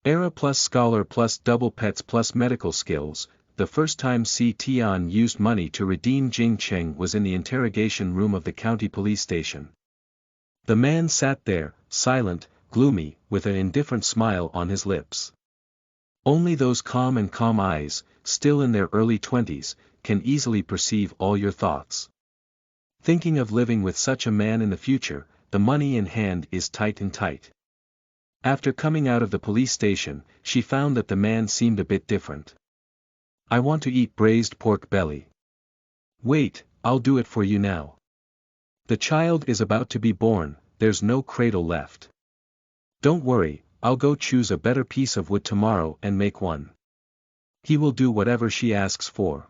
Era plus scholar plus double pets plus medical skills. The first time Si Tian used money to redeem Jing Cheng was in the interrogation room of the county police station. The man sat there, silent, gloomy, with an indifferent smile on his lips. Only those calm eyes, still in their early 20s, can easily perceive all your thoughts. Thinking of living with such a man in the future, the money in hand is tight and tight. After coming out of the police station, she found that the man seemed a bit different. I want to eat braised pork belly. Wait, I'll do it for you now. The child is about to be born, there's no cradle left. Don't worry, I'll go choose a better piece of wood tomorrow and make one. He will do whatever she asks for.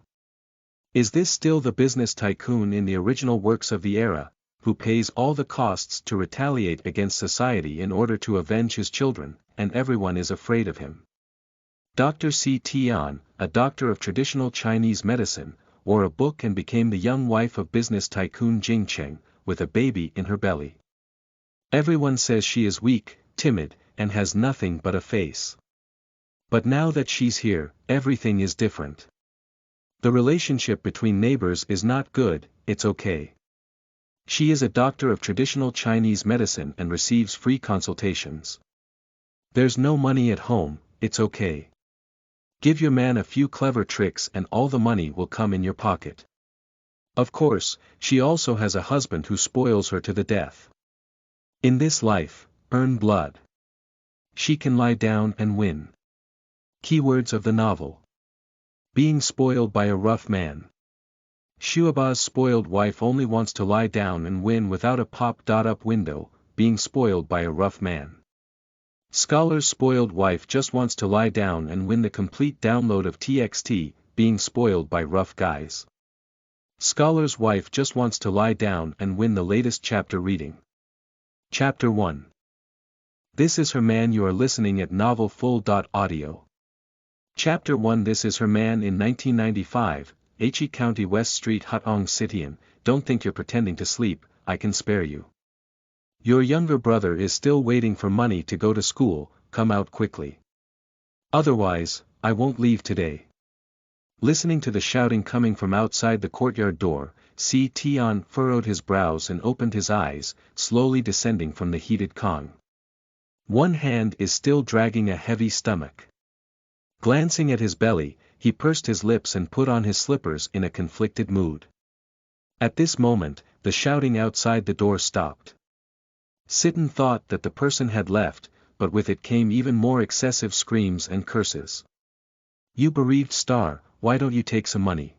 Is this still the business tycoon in the original works of the era, who pays all the costs to retaliate against society in order to avenge his children, and everyone is afraid of him? Dr. Si Tian, a doctor of traditional Chinese medicine, wore a book and became the young wife of business tycoon Jing Cheng, with a baby in her belly. Everyone says she is weak, timid, and has nothing but a face. But now that she's here, everything is different. The relationship between neighbors is not good, it's okay. She is a doctor of traditional Chinese medicine and receives free consultations. There's no money at home, it's okay. Give your man a few clever tricks and all the money will come in your pocket. Of course, she also has a husband who spoils her to the death. In this life, earn blood. She can lie down and win. Keywords of the novel. Being spoiled by a rough man. Shuaba's spoiled wife only wants to lie down and win without a pop-up window, being spoiled by a rough man. Scholar's spoiled wife just wants to lie down and win the complete download of TXT, being spoiled by rough guys. Scholar's wife just wants to lie down and win the latest chapter reading. Chapter 1. This is her man. You are listening at novelfull.audio. Chapter 1. This is her man. In 1995, He County, West Street, Hutong Cityan. Don't think you're pretending to sleep, I can spare you. Your younger brother is still waiting for money to go to school, come out quickly. Otherwise, I won't leave today. Listening to the shouting coming from outside the courtyard door, Si Tian furrowed his brows and opened his eyes, slowly descending from the heated Kong. One hand is still dragging a heavy stomach. Glancing at his belly, he pursed his lips and put on his slippers in a conflicted mood. At this moment, the shouting outside the door stopped. Sitten thought that the person had left, but with it came even more excessive screams and curses. You bereaved star, why don't you take some money?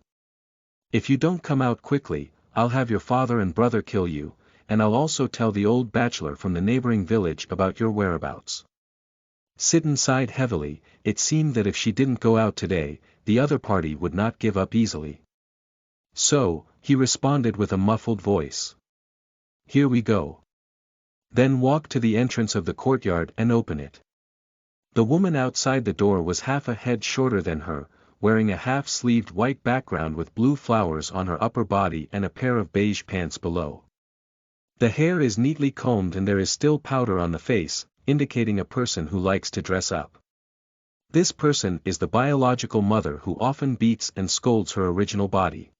If you don't come out quickly, I'll have your father and brother kill you, and I'll also tell the old bachelor from the neighboring village about your whereabouts. Sitten sighed heavily. It seemed that if she didn't go out today, the other party would not give up easily. So, he responded with a muffled voice. Here we go. Then walk to the entrance of the courtyard and open it. The woman outside the door was half a head shorter than her, wearing a half-sleeved white background with blue flowers on her upper body and a pair of beige pants below. The hair is neatly combed and there is still powder on the face, indicating a person who likes to dress up. This person is the biological mother who often beats and scolds her original body.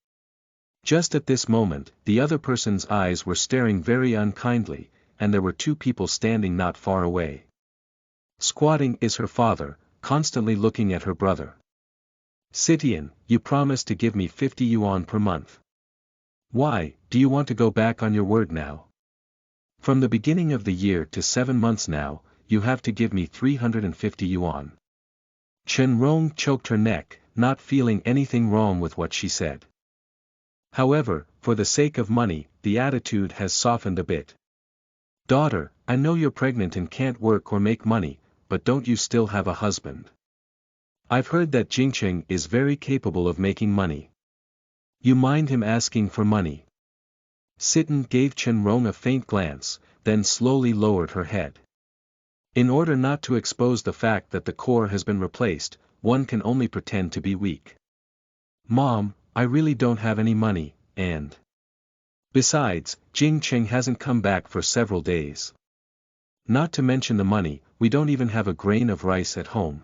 Just at this moment, the other person's eyes were staring very unkindly, and there were two people standing not far away. Squatting is her father, constantly looking at her brother. Sitian, you promised to give me 50 yuan per month. Why, do you want to go back on your word now? From the beginning of the year to 7 months now, you have to give me 350 yuan. Chen Rong choked her neck, not feeling anything wrong with what she said. However, for the sake of money, the attitude has softened a bit. Daughter, I know you're pregnant and can't work or make money, but don't you still have a husband? I've heard that Jingcheng is very capable of making money. You mind him asking for money? Sitten gave Chen Rong a faint glance, then slowly lowered her head. In order not to expose the fact that the core has been replaced, one can only pretend to be weak. Mom, I really don't have any money, and... Besides, Jing Cheng hasn't come back for several days. Not to mention the money, we don't even have a grain of rice at home.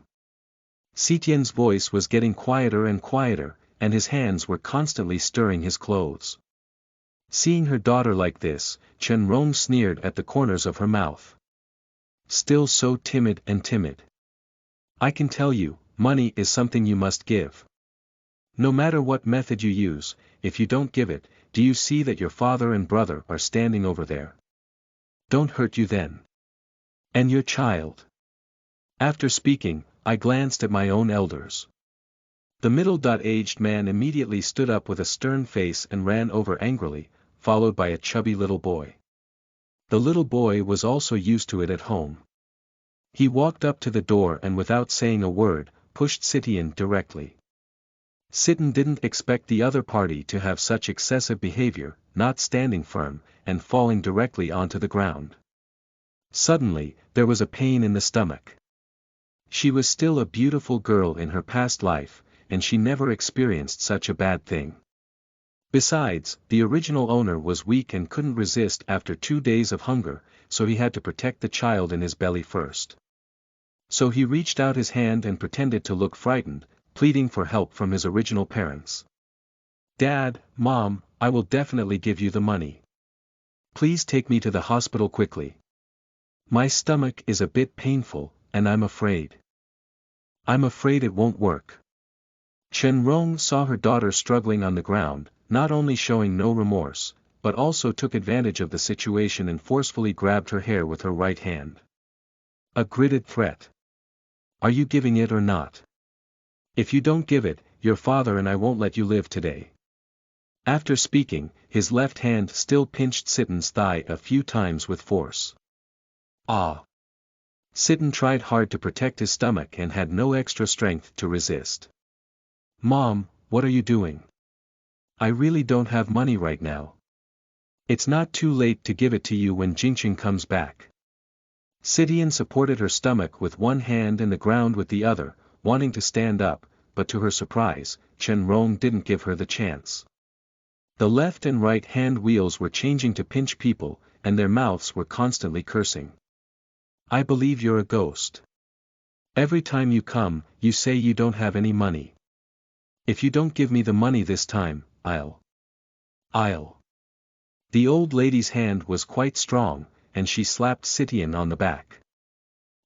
Tien's voice was getting quieter and quieter, and his hands were constantly stirring his clothes. Seeing her daughter like this, Rong sneered at the corners of her mouth. Still so timid and timid. I can tell you, money is something you must give. No matter what method you use, if you don't give it, do you see that your father and brother are standing over there? Don't hurt you then. And your child. After speaking, I glanced at my own elders. The middle-aged man immediately stood up with a stern face and ran over angrily, followed by a chubby little boy. The little boy was also used to it at home. He walked up to the door and without saying a word, pushed Tien directly. Tien didn't expect the other party to have such excessive behavior, not standing firm, and falling directly onto the ground. Suddenly, there was a pain in the stomach. She was still a beautiful girl in her past life, and she never experienced such a bad thing. Besides, the original owner was weak and couldn't resist after 2 days of hunger, so he had to protect the child in his belly first. So he reached out his hand and pretended to look frightened, pleading for help from his original parents. Dad, Mom, I will definitely give you the money. Please take me to the hospital quickly. My stomach is a bit painful, and I'm afraid. I'm afraid it won't work. Rong saw her daughter struggling on the ground, not only showing no remorse, but also took advantage of the situation and forcefully grabbed her hair with her right hand. A gritted threat. Are you giving it or not? If you don't give it, your father and I won't let you live today. After speaking, his left hand still pinched Tien's thigh a few times with force. Ah! Tien tried hard to protect his stomach and had no extra strength to resist. Mom, what are you doing? I really don't have money right now. It's not too late to give it to you when Jingqing comes back. Tien supported her stomach with one hand and the ground with the other, wanting to stand up, but to her surprise, Rong didn't give her the chance. The left and right hand wheels were changing to pinch people, and their mouths were constantly cursing. I believe you're a ghost. Every time you come, you say you don't have any money. If you don't give me the money this time, I'll. The old lady's hand was quite strong, and she slapped Tien on the back.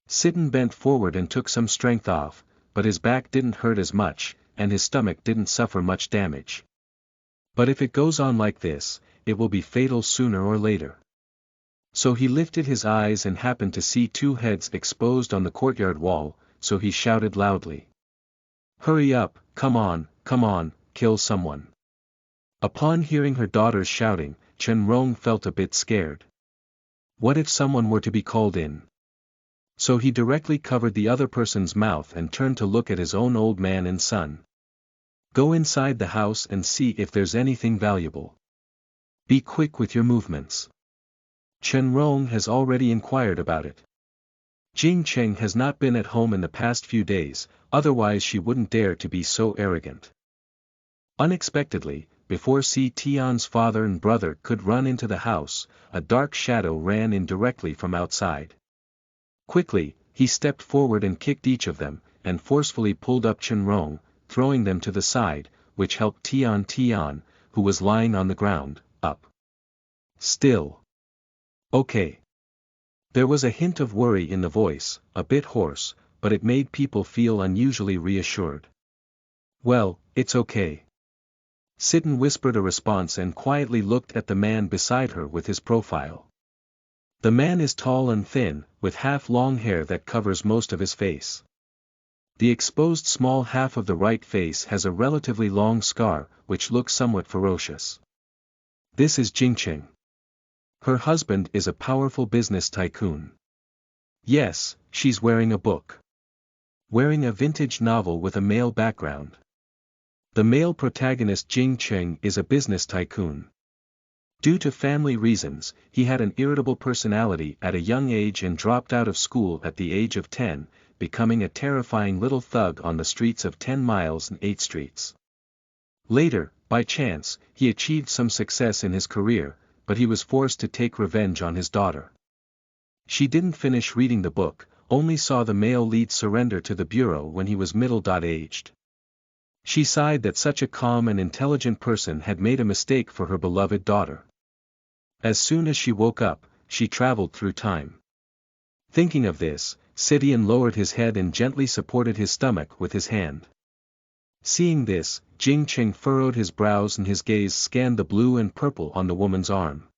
Tien bent forward and took some strength off, but his back didn't hurt as much, and his stomach didn't suffer much damage. But if it goes on like this, it will be fatal sooner or later. So he lifted his eyes and happened to see 2 heads exposed on the courtyard wall, so he shouted loudly. Hurry up, come on, kill someone. Upon hearing her daughter's shouting, Rong felt a bit scared. What if someone were to be called in? So he directly covered the other person's mouth and turned to look at his own old man and son. Go inside the house and see if there's anything valuable. Be quick with your movements. Rong has already inquired about it. Jingqing has not been at home in the past few days, otherwise she wouldn't dare to be so arrogant. Unexpectedly, before Tien's father and brother could run into the house, a dark shadow ran in directly from outside. Quickly, he stepped forward and kicked each of them, and forcefully pulled up Rong, throwing them to the side, which helped Tien, who was lying on the ground, up. Still. Okay. There was a hint of worry in the voice, a bit hoarse, but it made people feel unusually reassured. Well, it's okay. Tien whispered a response and quietly looked at the man beside her with his profile. The man is tall and thin, with half-long hair that covers most of his face. The exposed small half of the right face has a relatively long scar, which looks somewhat ferocious. This is Jingqing. Her husband is a powerful business tycoon. Yes, she's wearing a book. Wearing a vintage novel with a male background. The male protagonist Jingqing is a business tycoon. Due to family reasons, he had an irritable personality at a young age and dropped out of school at the age of 10, becoming a terrifying little thug on the streets of 10 Miles and 8 Streets. Later, by chance, he achieved some success in his career, but he was forced to take revenge on his daughter. She didn't finish reading the book, only saw the male lead surrender to the bureau when he was middle-aged. She sighed that such a calm and intelligent person had made a mistake for her beloved daughter. As soon as she woke up, she traveled through time. Thinking of this, Sidian lowered his head and gently supported his stomach with his hand. Seeing this, Jing furrowed his brows and his gaze scanned the blue and purple on the woman's arm.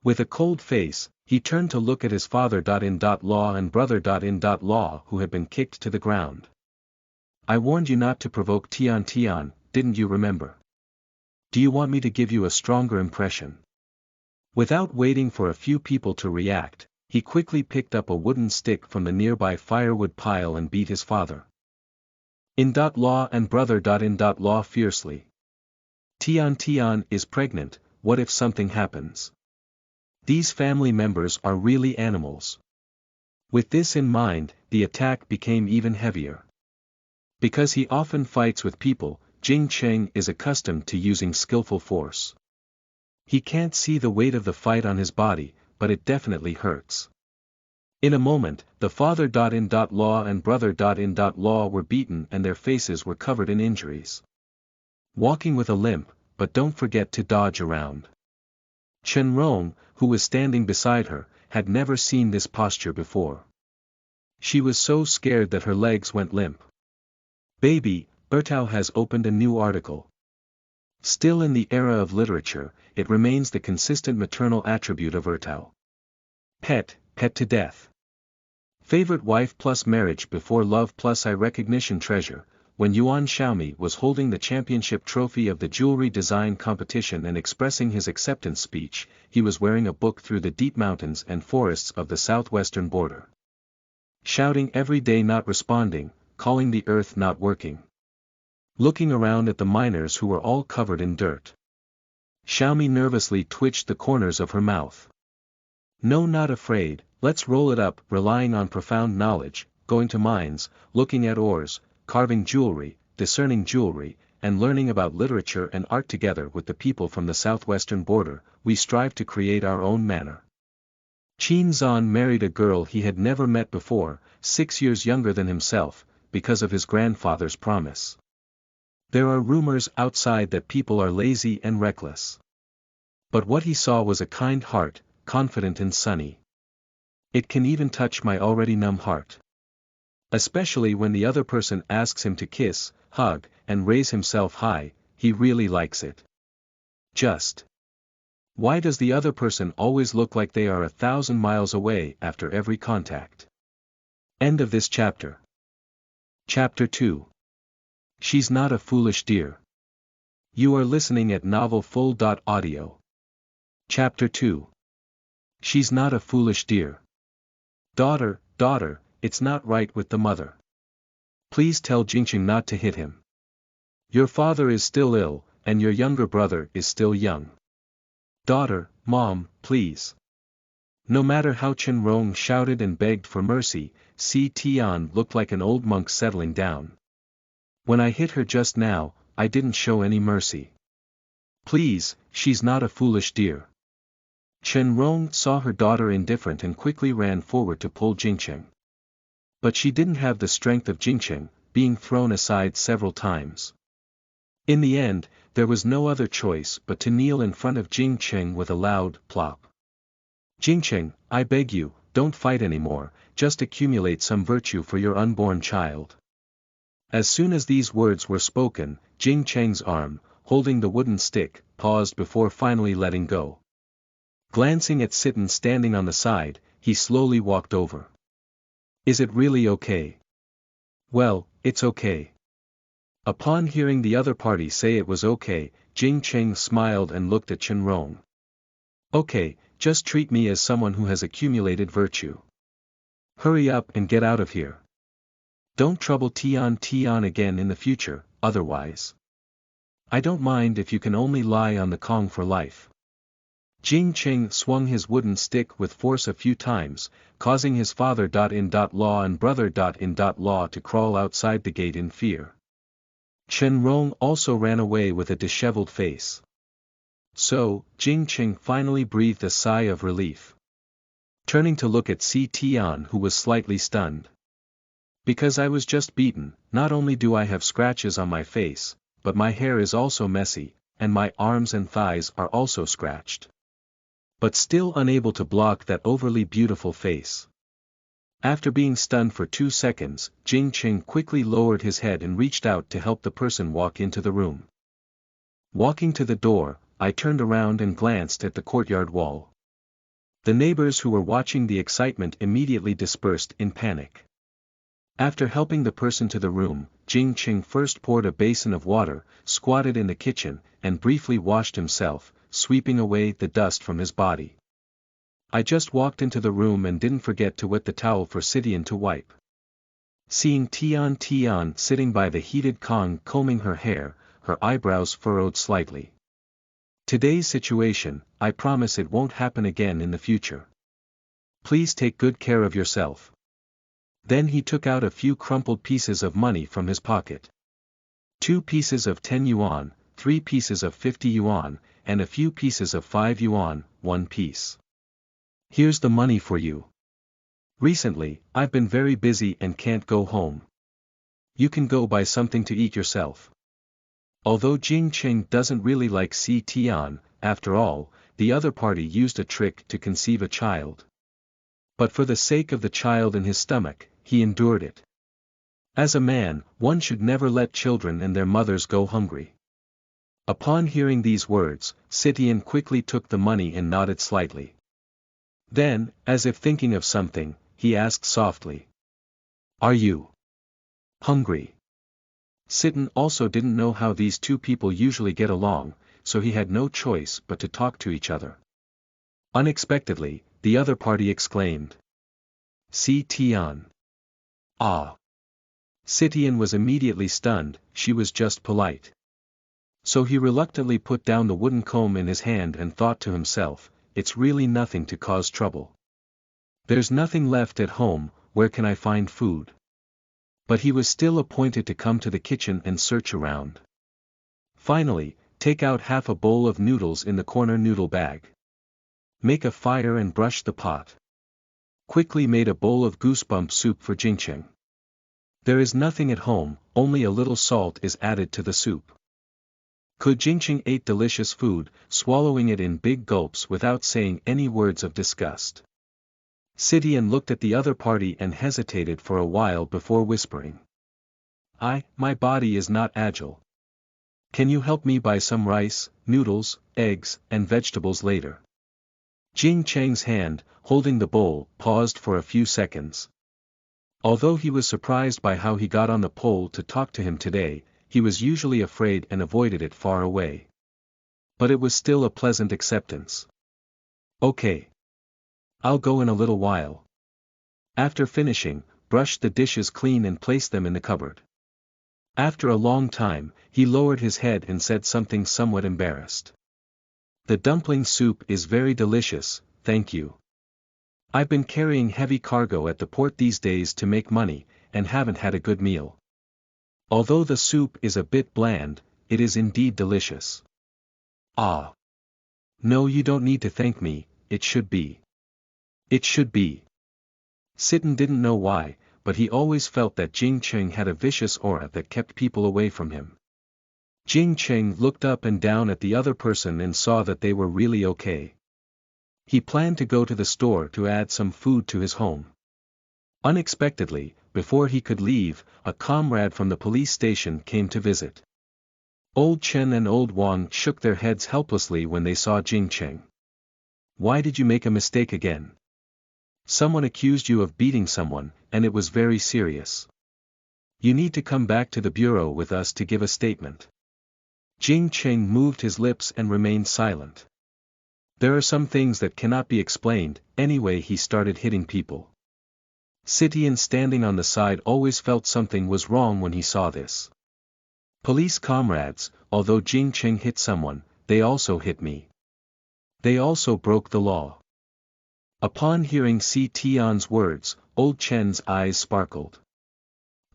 With a cold face, he turned to look at his father-in-law and brother-in-law who had been kicked to the ground. I warned you not to provoke Tian, didn't you remember? Do you want me to give you a stronger impression? Without waiting for a few people to react, he quickly picked up a wooden stick from the nearby firewood pile and beat his father-in-law and brother-in-law fiercely. Tian is pregnant, what if something happens? These family members are really animals. With this in mind, the attack became even heavier. Because he often fights with people, Jing is accustomed to using skillful force. He can't see the weight of the fight on his body, but it definitely hurts. In a moment, the father-in-law and brother-in-law were beaten and their faces were covered in injuries. Walking with a limp, but don't forget to dodge around. Chenrong, who was standing beside her, had never seen this posture before. She was so scared that her legs went limp. Baby, Ertao has opened a new article. Still in the era of literature, it remains the consistent maternal attribute of Ertao. Pet to death. Favorite wife plus marriage before love plus eye recognition treasure. When Yuan Xiaomi was holding the championship trophy of the jewelry design competition and expressing his acceptance speech, he was wearing a book through the deep mountains and forests of the southwestern border. Shouting every day, not responding, calling the earth not working. Looking around at the miners who were all covered in dirt. Xiaomi nervously twitched the corners of her mouth. No, not afraid, let's roll it up, relying on profound knowledge, going to mines, looking at ores, carving jewelry, discerning jewelry, and learning about literature and art together with the people from the southwestern border, we strive to create our own manner. Qin Zan married a girl he had never met before, 6 years younger than himself, because of his grandfather's promise. There are rumors outside that people are lazy and reckless. But what he saw was a kind heart, confident and sunny. It can even touch my already numb heart. Especially when the other person asks him to kiss, hug, and raise himself high, he really likes it. Just. Why does the other person always look like they are 1,000 miles away after every contact? End of this chapter. Chapter 2. She's not a foolish dear. You are listening at novelfull.audio. Chapter 2. She's not a foolish dear. Daughter, it's not right with the mother. Please tell Jingqing not to hit him. Your father is still ill, and your younger brother is still young. Daughter, Mom, please. No matter how Chenrong shouted and begged for mercy, Si Tian looked like an old monk settling down. When I hit her just now, I didn't show any mercy. Please, she's not a foolish dear. Chenrong saw her daughter indifferent and quickly ran forward to pull Jingqing. But she didn't have the strength of Jingqing, being thrown aside several times. In the end, there was no other choice but to kneel in front of Jingqing with a loud plop. Jingqing, I beg you, don't fight anymore, just accumulate some virtue for your unborn child. As soon as these words were spoken, Jingqing's arm, holding the wooden stick, paused before finally letting go. Glancing at Sitten standing on the side, he slowly walked over. Is it really okay? Well, it's okay. Upon hearing the other party say it was okay, Jingqing smiled and looked at Chenrong. Okay, just treat me as someone who has accumulated virtue. Hurry up and get out of here. Don't trouble Tian again in the future, otherwise. I don't mind if you can only lie on the Kong for life. Jingqing swung his wooden stick with force a few times, causing his father-in-law and brother-in-law to crawl outside the gate in fear. Chenrong also ran away with a disheveled face. So, Jingqing finally breathed a sigh of relief. turning to look at Si Tian, who was slightly stunned. Because I was just beaten, not only do I have scratches on my face, but my hair is also messy, and my arms and thighs are also scratched. But still unable to block that overly beautiful face. After being stunned for 2 seconds, Jing Qing quickly lowered his head and reached out to help the person walk into the room. Walking to the door, I turned around and glanced at the courtyard wall. The neighbors who were watching the excitement immediately dispersed in panic. After helping the person to the room, Jing Qing first poured a basin of water, squatted in the kitchen, and briefly washed himself, sweeping away the dust from his body. I just walked into the room and didn't forget to wet the towel for Sidian to wipe. Seeing Tian sitting by the heated Kong combing her hair, her eyebrows furrowed slightly. Today's situation, I promise it won't happen again in the future. Please take good care of yourself. Then he took out a few crumpled pieces of money from his pocket. 2 pieces of 10 yuan, 3 pieces of 50 yuan, and a few pieces of 5 yuan, 1 piece. Here's the money for you. Recently, I've been very busy and can't go home. You can go buy something to eat yourself. Although Jing Qing doesn't really like Si Tian, after all, the other party used a trick to conceive a child. But for the sake of the child in his stomach, he endured it. As a man, one should never let children and their mothers go hungry. Upon hearing these words, Sitian quickly took the money and nodded slightly. Then, as if thinking of something, he asked softly. Are you hungry? Sitten also didn't know how these two people usually get along, so he had no choice but to talk to each other. Unexpectedly, the other party exclaimed. Si Tian. Ah. Sitian was immediately stunned, she was just polite. So he reluctantly put down the wooden comb in his hand and thought to himself, it's really nothing to cause trouble. There's nothing left at home, where can I find food? But he was still appointed to come to the kitchen and search around. Finally, take out half a bowl of noodles in the corner noodle bag. Make a fire and brush the pot. Quickly made a bowl of goosebump soup for Jingqing. There is nothing at home, only a little salt is added to the soup. Jingqing ate delicious food, swallowing it in big gulps without saying any words of disgust. Sitian looked at the other party and hesitated for a while before whispering. My body is not agile. Can you help me buy some rice, noodles, eggs, and vegetables later? Jing Cheng's hand, holding the bowl, paused for a few seconds. Although he was surprised by how he got on the pole to talk to him today, he was usually afraid and avoided it far away. But it was still a pleasant acceptance. Okay. I'll go in a little while. After finishing, brush the dishes clean and place them in the cupboard. After a long time, he lowered his head and said something somewhat embarrassed. The dumpling soup is very delicious, thank you. I've been carrying heavy cargo at the port these days to make money, and haven't had a good meal. Although the soup is a bit bland, it is indeed delicious. Ah. No, you don't need to thank me, it should be. It should be. Sitten didn't know why, but he always felt that Jing Cheng had a vicious aura that kept people away from him. Jing Cheng looked up and down at the other person and saw that they were really okay. He planned to go to the store to add some food to his home. Unexpectedly, before he could leave, a comrade from the police station came to visit. Old Chen and Old Wang shook their heads helplessly when they saw Jing Cheng. Why did you make a mistake again? Someone accused you of beating someone, and it was very serious. You need to come back to the bureau with us to give a statement. Jing Cheng moved his lips and remained silent. There are some things that cannot be explained, anyway he started hitting people. Sitian standing on the side always felt something was wrong when he saw this. Police comrades, although Jing Cheng hit someone, they also hit me. They also broke the law. Upon hearing Si Tian's words, Old Chen's eyes sparkled.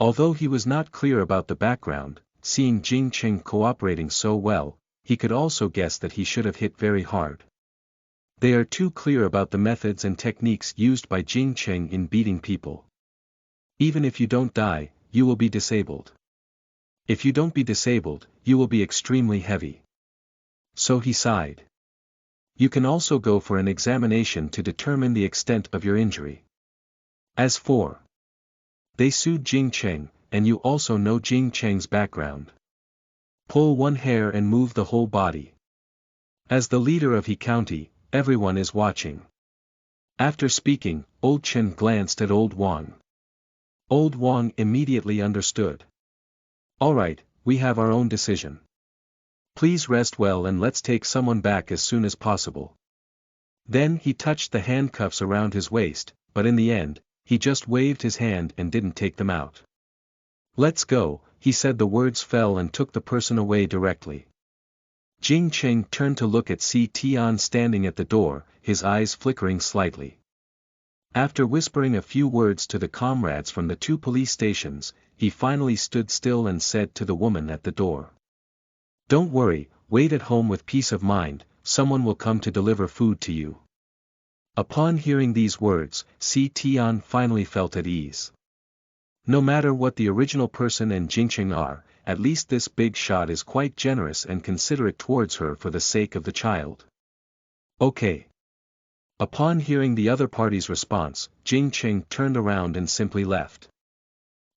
Although he was not clear about the background, seeing Jing Cheng cooperating so well, he could also guess that he should have hit very hard. They are too clear about the methods and techniques used by Jing Cheng in beating people. Even if you don't die, you will be disabled. If you don't be disabled, you will be extremely heavy. So he sighed. You can also go for an examination to determine the extent of your injury. As for, they sued Jing Cheng, and you also know Jing Cheng's background. Pull one hair and move the whole body. As the leader of He County, everyone is watching. After speaking, Old Chen glanced at Old Wang. Old Wang immediately understood. All right, we have our own decision. Please rest well and let's take someone back as soon as possible. Then he touched the handcuffs around his waist, but in the end, he just waved his hand and didn't take them out. Let's go, he said. The words fell and took the person away directly. Jing Cheng turned to look at Si Tian standing at the door, his eyes flickering slightly. After whispering a few words to the comrades from the two police stations, he finally stood still and said to the woman at the door. Don't worry, wait at home with peace of mind, someone will come to deliver food to you. Upon hearing these words, Si Tian finally felt at ease. No matter what the original person and Jingcheng are, at least this big shot is quite generous and considerate towards her for the sake of the child. Okay. Upon hearing the other party's response, Jingcheng turned around and simply left.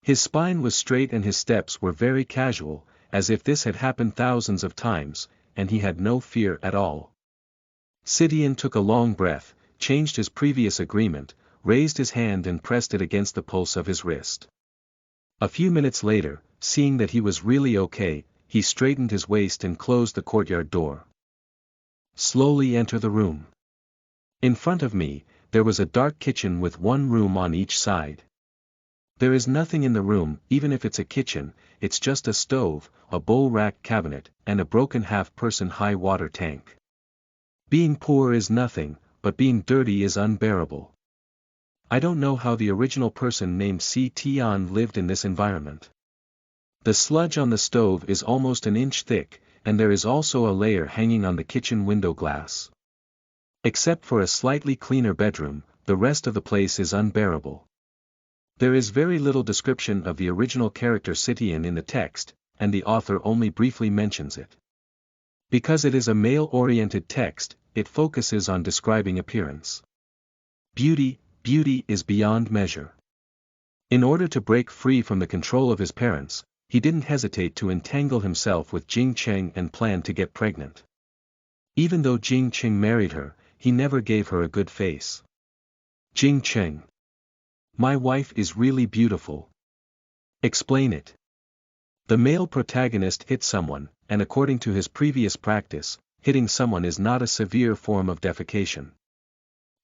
His spine was straight and his steps were very casual, as if this had happened thousands of times, and he had no fear at all. Sidian took a long breath, changed his previous agreement, raised his hand and pressed it against the pulse of his wrist. A few minutes later, seeing that he was really okay, he straightened his waist and closed the courtyard door. Slowly enter the room. In front of me, there was a dark kitchen with one room on each side. There is nothing in the room, even if it's a kitchen, it's just a stove, a bowl rack cabinet, and a broken half-person high water tank. Being poor is nothing, but being dirty is unbearable. I don't know how the original person named Si Tian lived in this environment. The sludge on the stove is almost an inch thick, and there is also a layer hanging on the kitchen window glass. Except for a slightly cleaner bedroom, the rest of the place is unbearable. There is very little description of the original character Sitian in the text, and the author only briefly mentions it. Because it is a male-oriented text, it focuses on describing appearance. Beauty is beyond measure. In order to break free from the control of his parents, he didn't hesitate to entangle himself with Jing Cheng and plan to get pregnant. Even though Jing Cheng married her, he never gave her a good face. Jing Cheng. My wife is really beautiful. Explain it. The male protagonist hit someone, and according to his previous practice, hitting someone is not a severe form of defecation.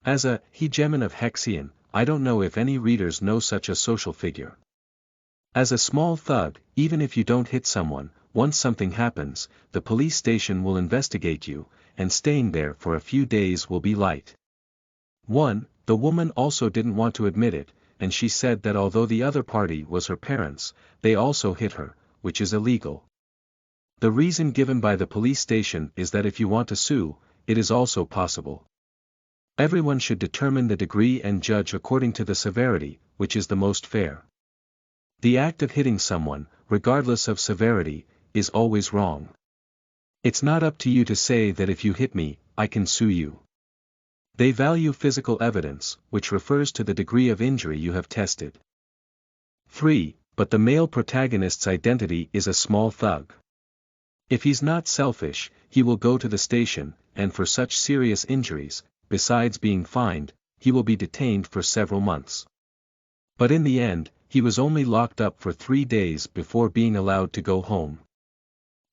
As a hegemon of Hexian, I don't know if any readers know such a social figure. As a small thug, even if you don't hit someone, once something happens, the police station will investigate you, and staying there for a few days will be light. 1. The woman also didn't want to admit it, and she said that although the other party was her parents, they also hit her, which is illegal. The reason given by the police station is that if you want to sue, it is also possible. Everyone should determine the degree and judge according to the severity, which is the most fair. The act of hitting someone, regardless of severity, is always wrong. It's not up to you to say that if you hit me, I can sue you. They value physical evidence, which refers to the degree of injury you have tested. 3. But the male protagonist's identity is a small thug. If he's not selfish, he will go to the station, and for such serious injuries, besides being fined, he will be detained for several months. But in the end, he was only locked up for 3 days before being allowed to go home.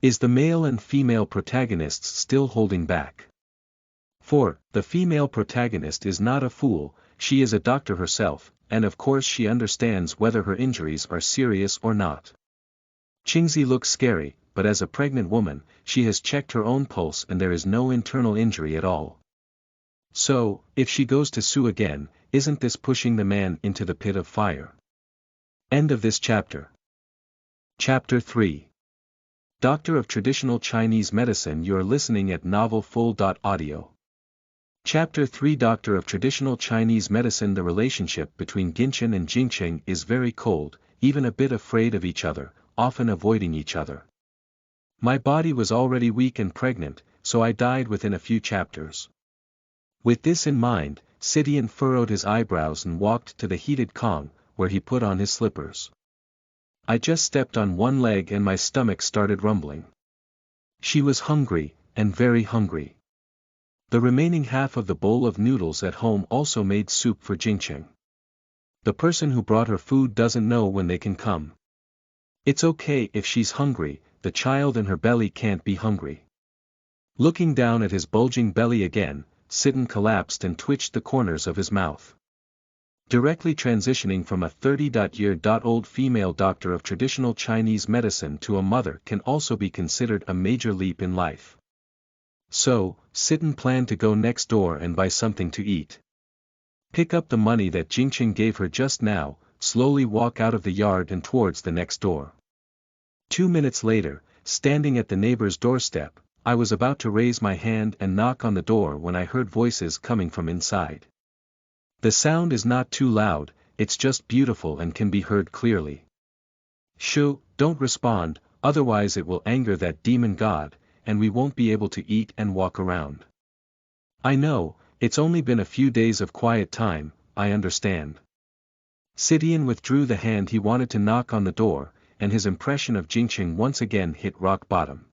Is the male and female protagonists still holding back? 4. The female protagonist is not a fool, she is a doctor herself, and of course she understands whether her injuries are serious or not. Qingzi looks scary, but as a pregnant woman, she has checked her own pulse and there is no internal injury at all. So, if she goes to sue again, isn't this pushing the man into the pit of fire? End of this chapter. Chapter 3. Doctor of Traditional Chinese Medicine. You are listening at novelfull.audio. Chapter 3 Doctor of Traditional Chinese Medicine. The relationship between Ginchen and Jingcheng is very cold, even a bit afraid of each other, often avoiding each other. My body was already weak and pregnant, so I died within a few chapters. With this in mind, Sidian furrowed his eyebrows and walked to the heated Kong, where he put on his slippers. I just stepped on one leg and my stomach started rumbling. She was hungry, and very hungry. The remaining half of the bowl of noodles at home also made soup for Jingcheng. The person who brought her food doesn't know when they can come. It's okay if she's hungry, the child in her belly can't be hungry. Looking down at his bulging belly again, Sidian collapsed and twitched the corners of his mouth. Directly transitioning from a 30-year-old female doctor of traditional Chinese medicine to a mother can also be considered a major leap in life. So, Sidian planned to go next door and buy something to eat. Pick up the money that Jingcheng gave her just now, slowly walk out of the yard and towards the next door. 2 minutes later, standing at the neighbor's doorstep, I was about to raise my hand and knock on the door when I heard voices coming from inside. The sound is not too loud, it's just beautiful and can be heard clearly. Shoo, don't respond, otherwise it will anger that demon god, and we won't be able to eat and walk around. I know, it's only been a few days of quiet time, I understand. Sidian withdrew the hand he wanted to knock on the door, and his impression of Jingcheng once again hit rock bottom.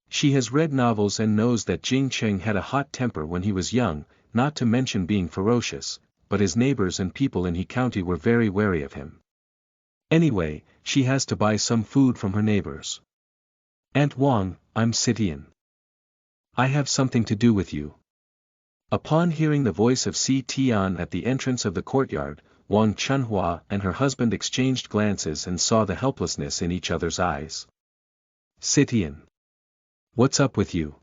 She has read novels and knows that Jingcheng had a hot temper when he was young, not to mention being ferocious, but his neighbors and people in He County were very wary of him. Anyway, she has to buy some food from her neighbors. Aunt Wang, I'm Sidian. I have something to do with you. Upon hearing the voice of Si Tian at the entrance of the courtyard, Wang Chunhua and her husband exchanged glances and saw the helplessness in each other's eyes. Sidian. What's up with you?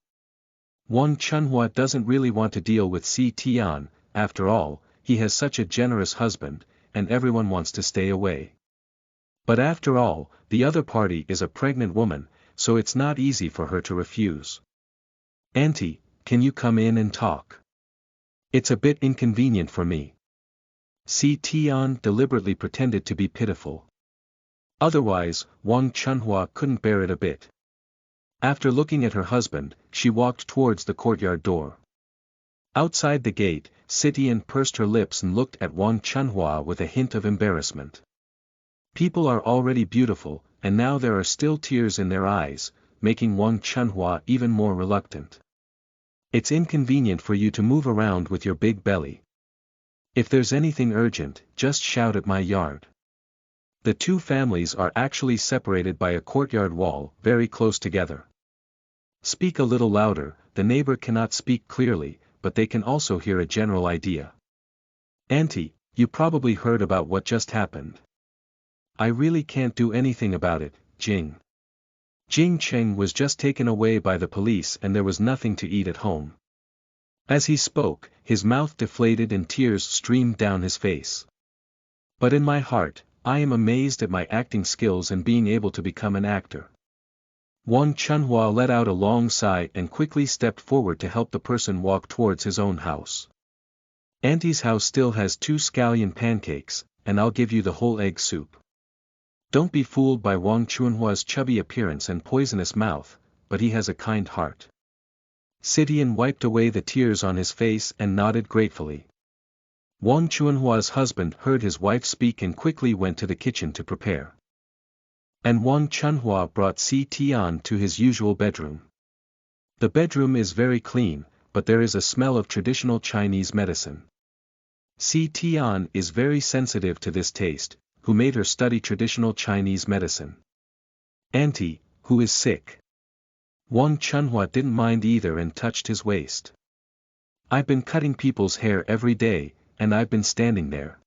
Wang Chunhua doesn't really want to deal with Si Tian, after all, he has such a generous husband, and everyone wants to stay away. But after all, the other party is a pregnant woman, so it's not easy for her to refuse. Auntie, can you come in and talk? It's a bit inconvenient for me. Si Tian deliberately pretended to be pitiful. Otherwise, Wang Chunhua couldn't bear it a bit. After looking at her husband, she walked towards the courtyard door. Outside the gate, Sidian pursed her lips and looked at Wang Chunhua with a hint of embarrassment. People are already beautiful, and now there are still tears in their eyes, making Wang Chunhua even more reluctant. It's inconvenient for you to move around with your big belly. If there's anything urgent, just shout at my yard. The two families are actually separated by a courtyard wall, very close together. Speak a little louder, the neighbor cannot speak clearly, but they can also hear a general idea. Auntie, you probably heard about what just happened. I really can't do anything about it, Jingcheng was just taken away by the police and there was nothing to eat at home. As he spoke, his mouth deflated and tears streamed down his face. But in my heart, I am amazed at my acting skills and being able to become an actor. Wang Chunhua let out a long sigh and quickly stepped forward to help the person walk towards his own house. Auntie's house still has 2 scallion pancakes, and I'll give you the whole egg soup. Don't be fooled by Wang Chunhua's chubby appearance and poisonous mouth, but he has a kind heart. Sidian wiped away the tears on his face and nodded gratefully. Wang Chunhua's husband heard his wife speak and quickly went to the kitchen to prepare. And Wang Chunhua brought Si Tian to his usual bedroom. The bedroom is very clean, but there is a smell of traditional Chinese medicine. Si Tian is very sensitive to this taste, who made her study traditional Chinese medicine. Auntie, who is sick? Wang Chunhua didn't mind either and touched his waist. I've been cutting people's hair every day, and I've been standing there.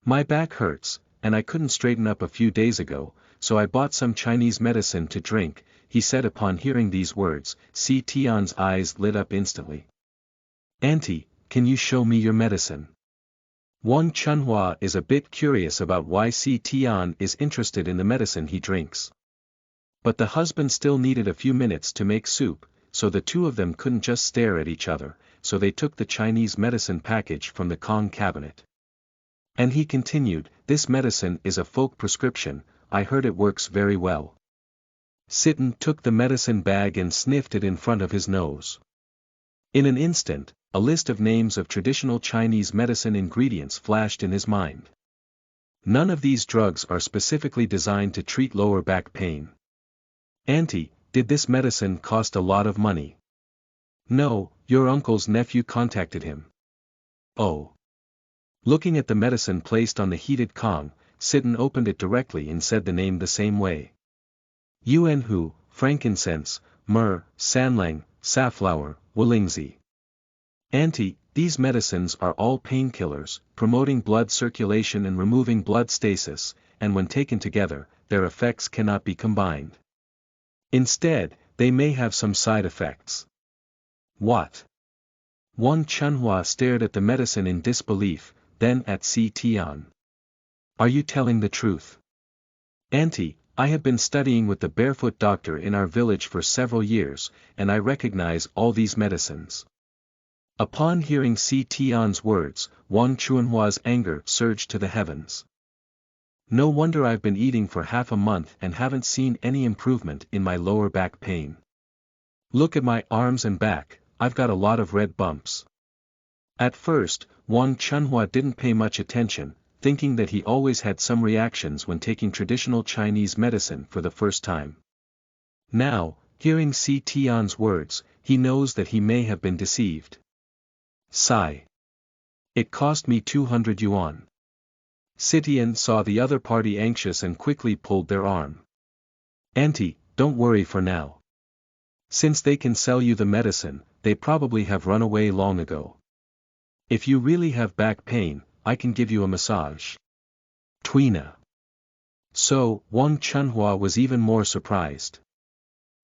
My back hurts, and I couldn't straighten up a few days ago, so I bought some Chinese medicine to drink, he said. Upon hearing these words, Si Tian's eyes lit up instantly. Auntie, can you show me your medicine? Wang Chunhua is a bit curious about why Si Tian is interested in the medicine he drinks. But the husband still needed a few minutes to make soup, so the two of them couldn't just stare at each other, so they took the Chinese medicine package from the Kong cabinet. And he continued, "This medicine is a folk prescription, I heard it works very well." Sitten took the medicine bag and sniffed it in front of his nose. In an instant, a list of names of traditional Chinese medicine ingredients flashed in his mind. None of these drugs are specifically designed to treat lower back pain. "Auntie, did this medicine cost a lot of money?" "No, your uncle's nephew contacted him." "Oh." Looking at the medicine placed on the heated Kong, Sitten opened it directly and said the name the same way. Yuanhu, frankincense, myrrh, sanlang, safflower, Wulingzi. "Auntie, these medicines are all painkillers, promoting blood circulation and removing blood stasis, and when taken together, their effects cannot be combined. Instead, they may have some side effects." "What?" Wang Chunhua stared at the medicine in disbelief, then at Si Tian. "Are you telling the truth?" "Auntie, I have been studying with the barefoot doctor in our village for several years, and I recognize all these medicines." Upon hearing Si Tian's words, Wang Chunhua's anger surged to the heavens. "No wonder I've been eating for half a month and haven't seen any improvement in my lower back pain. Look at my arms and back, I've got a lot of red bumps." At first, Wang Chunhua didn't pay much attention, thinking that he always had some reactions when taking traditional Chinese medicine for the first time. Now, hearing Si Tian's words, he knows that he may have been deceived. Sigh. "It cost me 200 yuan. Sitian saw the other party anxious and quickly pulled their arm. "Auntie, don't worry for now. Since they can sell you the medicine, they probably have run away long ago. If you really have back pain, I can give you a massage." Twina. So, Wang Chunhua was even more surprised.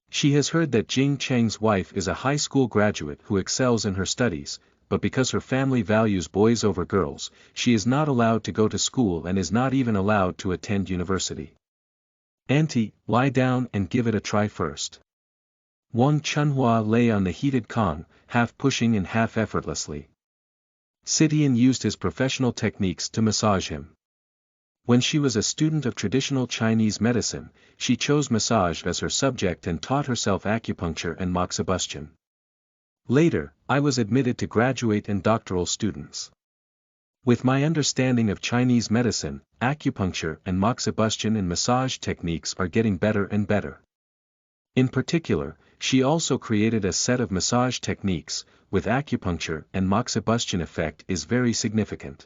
She has heard that Jing Cheng's wife is a high school graduate who excels in her studies, but because her family values boys over girls, she is not allowed to go to school and is not even allowed to attend university. "Auntie, lie down and give it a try first." Wang Chunhua lay on the heated Kong, half pushing and half effortlessly. Sitian used his professional techniques to massage him. When she was a student of traditional Chinese medicine, she chose massage as her subject and taught herself acupuncture and moxibustion. Later, I was admitted to graduate and doctoral students. With my understanding of Chinese medicine, acupuncture and moxibustion and massage techniques are getting better and better. In particular, she also created a set of massage techniques, with acupuncture and moxibustion effect is very significant.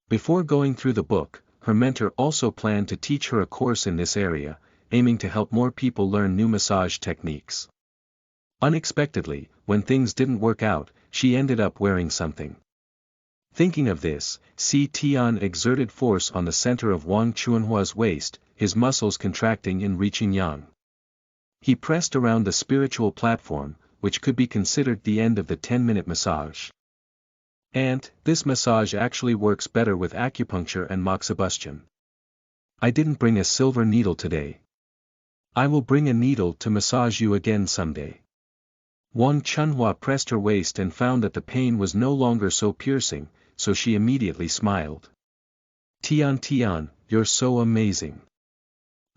Before going through the book, her mentor also planned to teach her a course in this area, aiming to help more people learn new massage techniques. Unexpectedly, when things didn't work out, she ended up wearing something. Thinking of this, Si Tian exerted force on the center of Wang Chunhua's waist, his muscles contracting and reaching yang. He pressed around the spiritual platform, which could be considered the end of the 10-minute massage. And, this massage actually works better with acupuncture and moxibustion. "I didn't bring a silver needle today. I will bring a needle to massage you again someday." Wang Chunhua pressed her waist and found that the pain was no longer so piercing, so she immediately smiled. Tian, you're so amazing.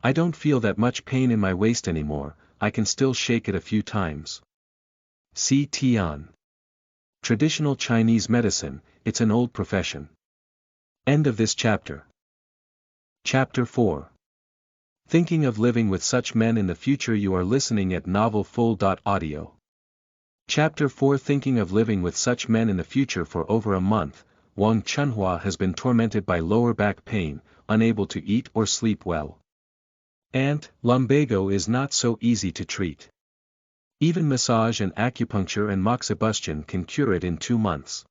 I don't feel that much pain in my waist anymore, I can still shake it a few times." Si Tian. Traditional Chinese medicine, it's an old profession. End of this chapter. Chapter 4. Thinking of living with such men in the future. You are listening at novelfull.audio. Chapter 4. Thinking of living with such men in the future. For over a month, Wang Chunhua has been tormented by lower back pain, unable to eat or sleep well. And, lumbago is not so easy to treat. Even massage and acupuncture and moxibustion can cure it in 2 months.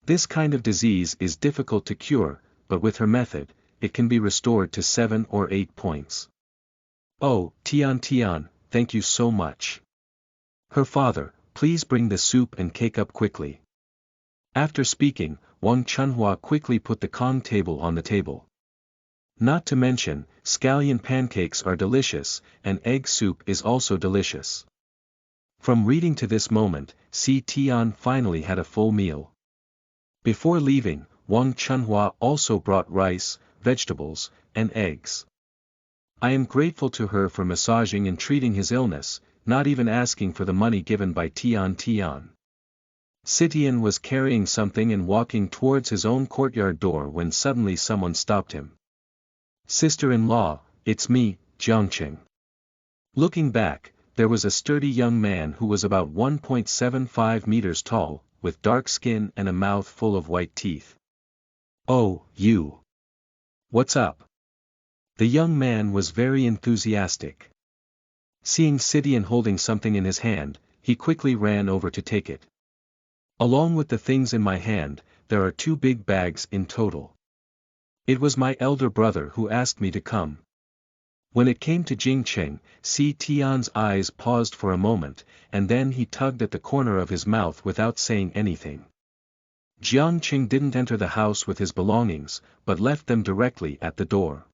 This kind of disease is difficult to cure, but with her method, it can be restored to 7 or 8 points. "Oh, Tian, thank you so much. Her father, please bring the soup and cake up quickly." After speaking, Wang Chunhua quickly put the Kong table on the table. Not to mention, scallion pancakes are delicious, and egg soup is also delicious. From reading to this moment, Si Tian finally had a full meal. Before leaving, Wang Chunhua also brought rice, vegetables, and eggs. I am grateful to her for massaging and treating his illness, not even asking for the money given by Tian Tian. Sitian was carrying something and walking towards his own courtyard door when suddenly someone stopped him. "Sister-in-law, it's me, Jiangqing." Looking back, there was a sturdy young man who was about 1.75 meters tall, with dark skin and a mouth full of white teeth. "Oh, you. What's up?" The young man was very enthusiastic. Seeing Sitian holding something in his hand, he quickly ran over to take it. "Along with the things in my hand, there are 2 big bags in total. It was my elder brother who asked me to come." When it came to Jingqing, Si Tian's eyes paused for a moment, and then he tugged at the corner of his mouth without saying anything. Jiangqing didn't enter the house with his belongings, but left them directly at the door.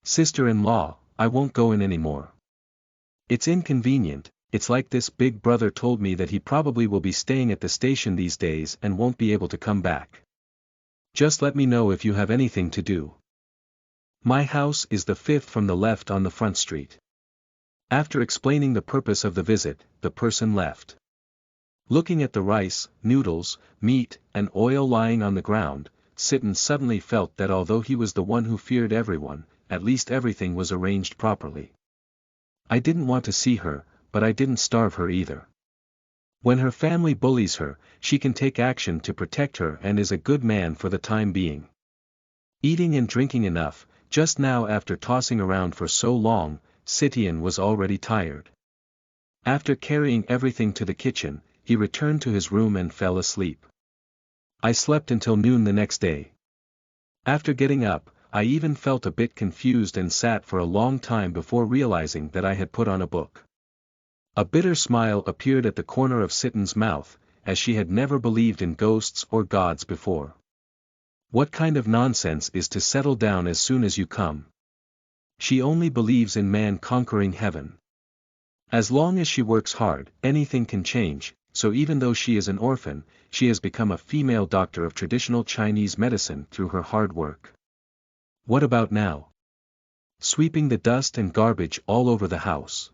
"Sister-in-law, I won't go in anymore. It's inconvenient. It's like this big brother told me that he probably will be staying at the station these days and won't be able to come back. Just let me know if you have anything to do. My house is the 5th from the left on the front street." After explaining the purpose of the visit, the person left. Looking at the rice, noodles, meat, and oil lying on the ground, Sitten suddenly felt that although he was the one who feared everyone, at least everything was arranged properly. "I didn't want to see her, but I didn't starve her either. When her family bullies her, she can take action to protect her and is a good man for the time being. Eating and drinking enough." Just now, after tossing around for so long, Sitian was already tired. After carrying everything to the kitchen, he returned to his room and fell asleep. I slept until noon the next day. After getting up, I even felt a bit confused and sat for a long time before realizing that I had put on a book. A bitter smile appeared at the corner of Sitten's mouth, as she had never believed in ghosts or gods before. What kind of nonsense is to settle down as soon as you come? She only believes in man conquering heaven. As long as she works hard, anything can change, so even though she is an orphan, she has become a female doctor of traditional Chinese medicine through her hard work. What about now? Sweeping the dust and garbage all over the house.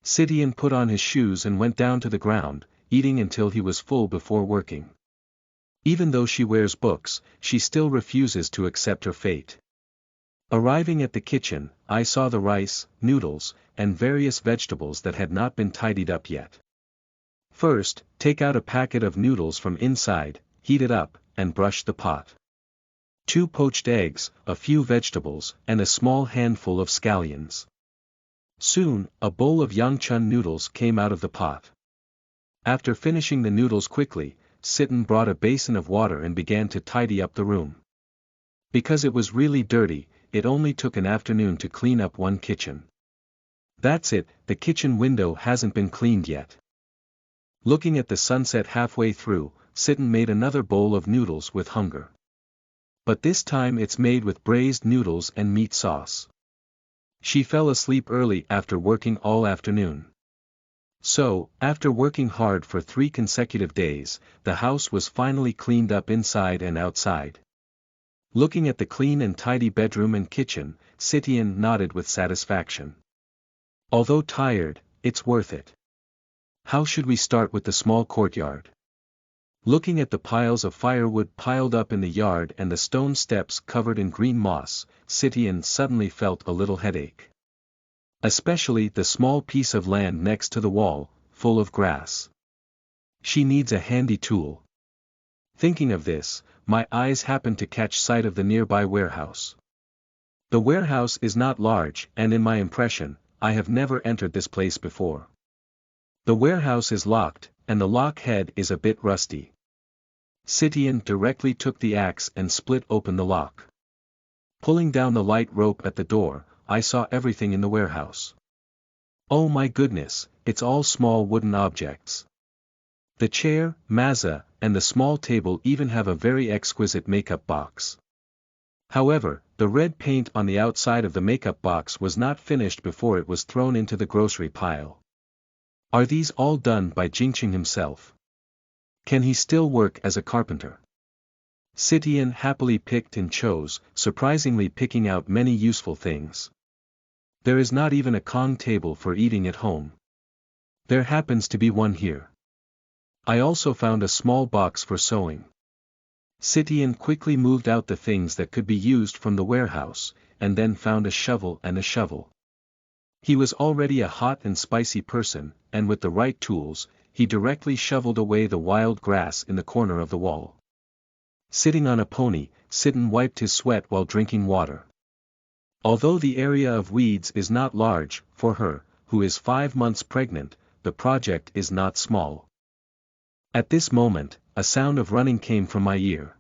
Sitian put on his shoes and went down to the ground, eating until he was full before working. Even though she wears books, she still refuses to accept her fate. Arriving at the kitchen, I saw the rice, noodles, and various vegetables that had not been tidied up yet. First, take out a packet of noodles from inside, heat it up, and brush the pot. 2 poached eggs, a few vegetables, and a small handful of scallions. Soon, a bowl of Yangchun noodles came out of the pot. After finishing the noodles quickly, Sitten brought a basin of water and began to tidy up the room. Because it was really dirty, it only took an afternoon to clean up one kitchen. That's it, the kitchen window hasn't been cleaned yet. Looking at the sunset halfway through, Sitten made another bowl of noodles with hunger. But this time it's made with braised noodles and meat sauce. She fell asleep early after working all afternoon. So, after working hard for 3 consecutive days, the house was finally cleaned up inside and outside. Looking at the clean and tidy bedroom and kitchen, Sitian nodded with satisfaction. Although tired, it's worth it. How should we start with the small courtyard? Looking at the piles of firewood piled up in the yard and the stone steps covered in green moss, Sitian suddenly felt a little headache. Especially the small piece of land next to the wall, full of grass. She needs a handy tool. Thinking of this, my eyes happened to catch sight of the nearby warehouse. The warehouse is not large, and in my impression, I have never entered this place before. The warehouse is locked, and the lock head is a bit rusty. Sitian directly took the axe and split open the lock. Pulling down the light rope at the door, I saw everything in the warehouse. Oh my goodness, it's all small wooden objects. The chair, meza, and the small table even have a very exquisite makeup box. However, the red paint on the outside of the makeup box was not finished before it was thrown into the grocery pile. Are these all done by Jingqing himself? Can he still work as a carpenter? Sitian happily picked and chose, surprisingly picking out many useful things. There is not even a Kong table for eating at home. There happens to be one here. I also found a small box for sewing. Sitian quickly moved out the things that could be used from the warehouse, and then found a shovel and a shovel. He was already a hot and spicy person, and with the right tools, he directly shoveled away the wild grass in the corner of the wall. Sitting on a pony, Sitian wiped his sweat while drinking water. Although the area of weeds is not large, for her, who is 5 months pregnant, the project is not small. At this moment, a sound of running came from my ear.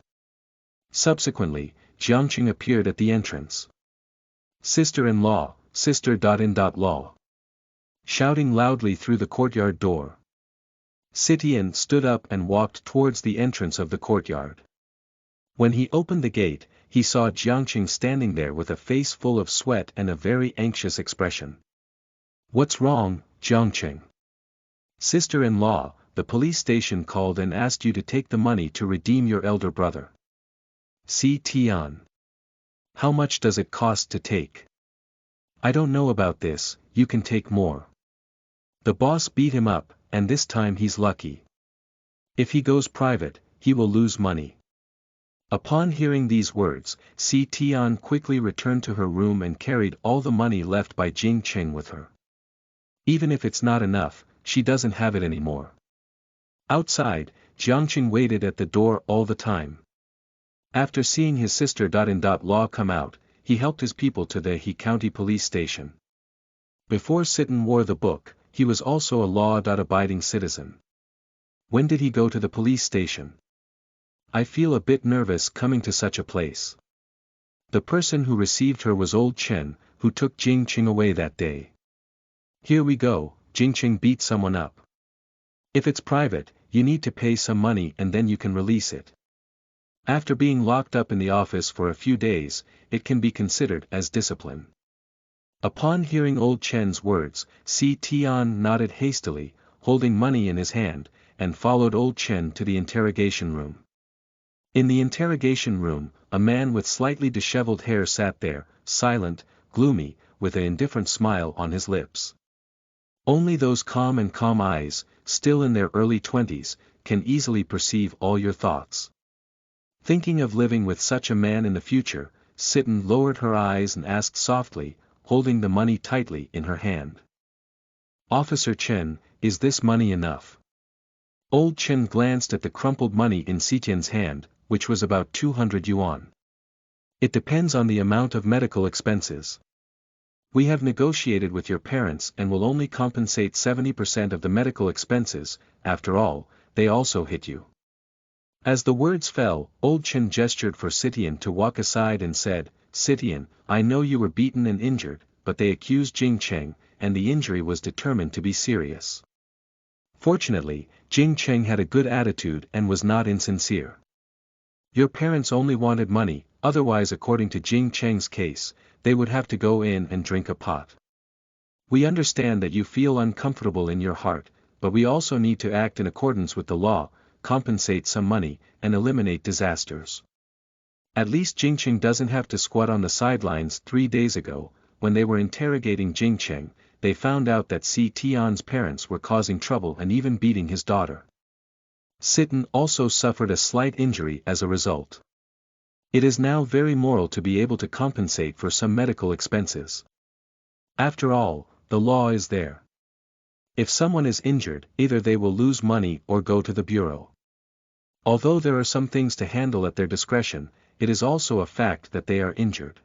Subsequently, Jiangqing appeared at the entrance. Sister-in-law, sister.in.law. Shouting loudly through the courtyard door. Sitian stood up and walked towards the entrance of the courtyard. When he opened the gate, he saw Jiangqing standing there with a face full of sweat and a very anxious expression. What's wrong, Jiangqing? Sister-in-law, the police station called and asked you to take the money to redeem your elder brother. See Tian. How much does it cost to take? I don't know about this, you can take more. The boss beat him up, and this time he's lucky. If he goes private, he will lose money. Upon hearing these words, Si Tian quickly returned to her room and carried all the money left by Jing Qing with her. Even if it's not enough, she doesn't have it anymore. Outside, Jiangqing waited at the door all the time. After seeing his sister.in.law come out, he helped his people to the He County Police Station. Before Sitian wore the book, he was also a law-abiding citizen. When did he go to the police station? I feel a bit nervous coming to such a place. The person who received her was old Chen, who took Jing Qing away that day. Here we go, Jing Qing beat someone up. If it's private, you need to pay some money and then you can release it. After being locked up in the office for a few days, it can be considered as discipline. Upon hearing old Chen's words, Si Tian nodded hastily, holding money in his hand, and followed old Chen to the interrogation room. In the interrogation room, a man with slightly disheveled hair sat there, silent, gloomy, with an indifferent smile on his lips. Only those calm eyes, still in their early 20s, can easily perceive all your thoughts. Thinking of living with such a man in the future, Sitian lowered her eyes and asked softly, holding the money tightly in her hand. Officer Chen, is this money enough? Old Chen glanced at the crumpled money in Sitian's hand, which was about 200 yuan. It depends on the amount of medical expenses. We have negotiated with your parents and will only compensate 70% of the medical expenses, after all, they also hit you. As the words fell, old Chen gestured for Sitian to walk aside and said, Sitian, I know you were beaten and injured, but they accused Jing Qing, and the injury was determined to be serious. Fortunately, Jing Qing had a good attitude and was not insincere. Your parents only wanted money, otherwise according to Jing Qing's case, they would have to go in and drink a pot. We understand that you feel uncomfortable in your heart, but we also need to act in accordance with the law, compensate some money, and eliminate disasters. At least Jing Qing doesn't have to squat on the sidelines. 3 days ago, when they were interrogating Jing Qing, they found out that Si Tian's parents were causing trouble and even beating his daughter. Sitian also suffered a slight injury as a result. It is now very moral to be able to compensate for some medical expenses. After all, the law is there. If someone is injured, either they will lose money or go to the bureau. Although there are some things to handle at their discretion, it is also a fact that they are injured.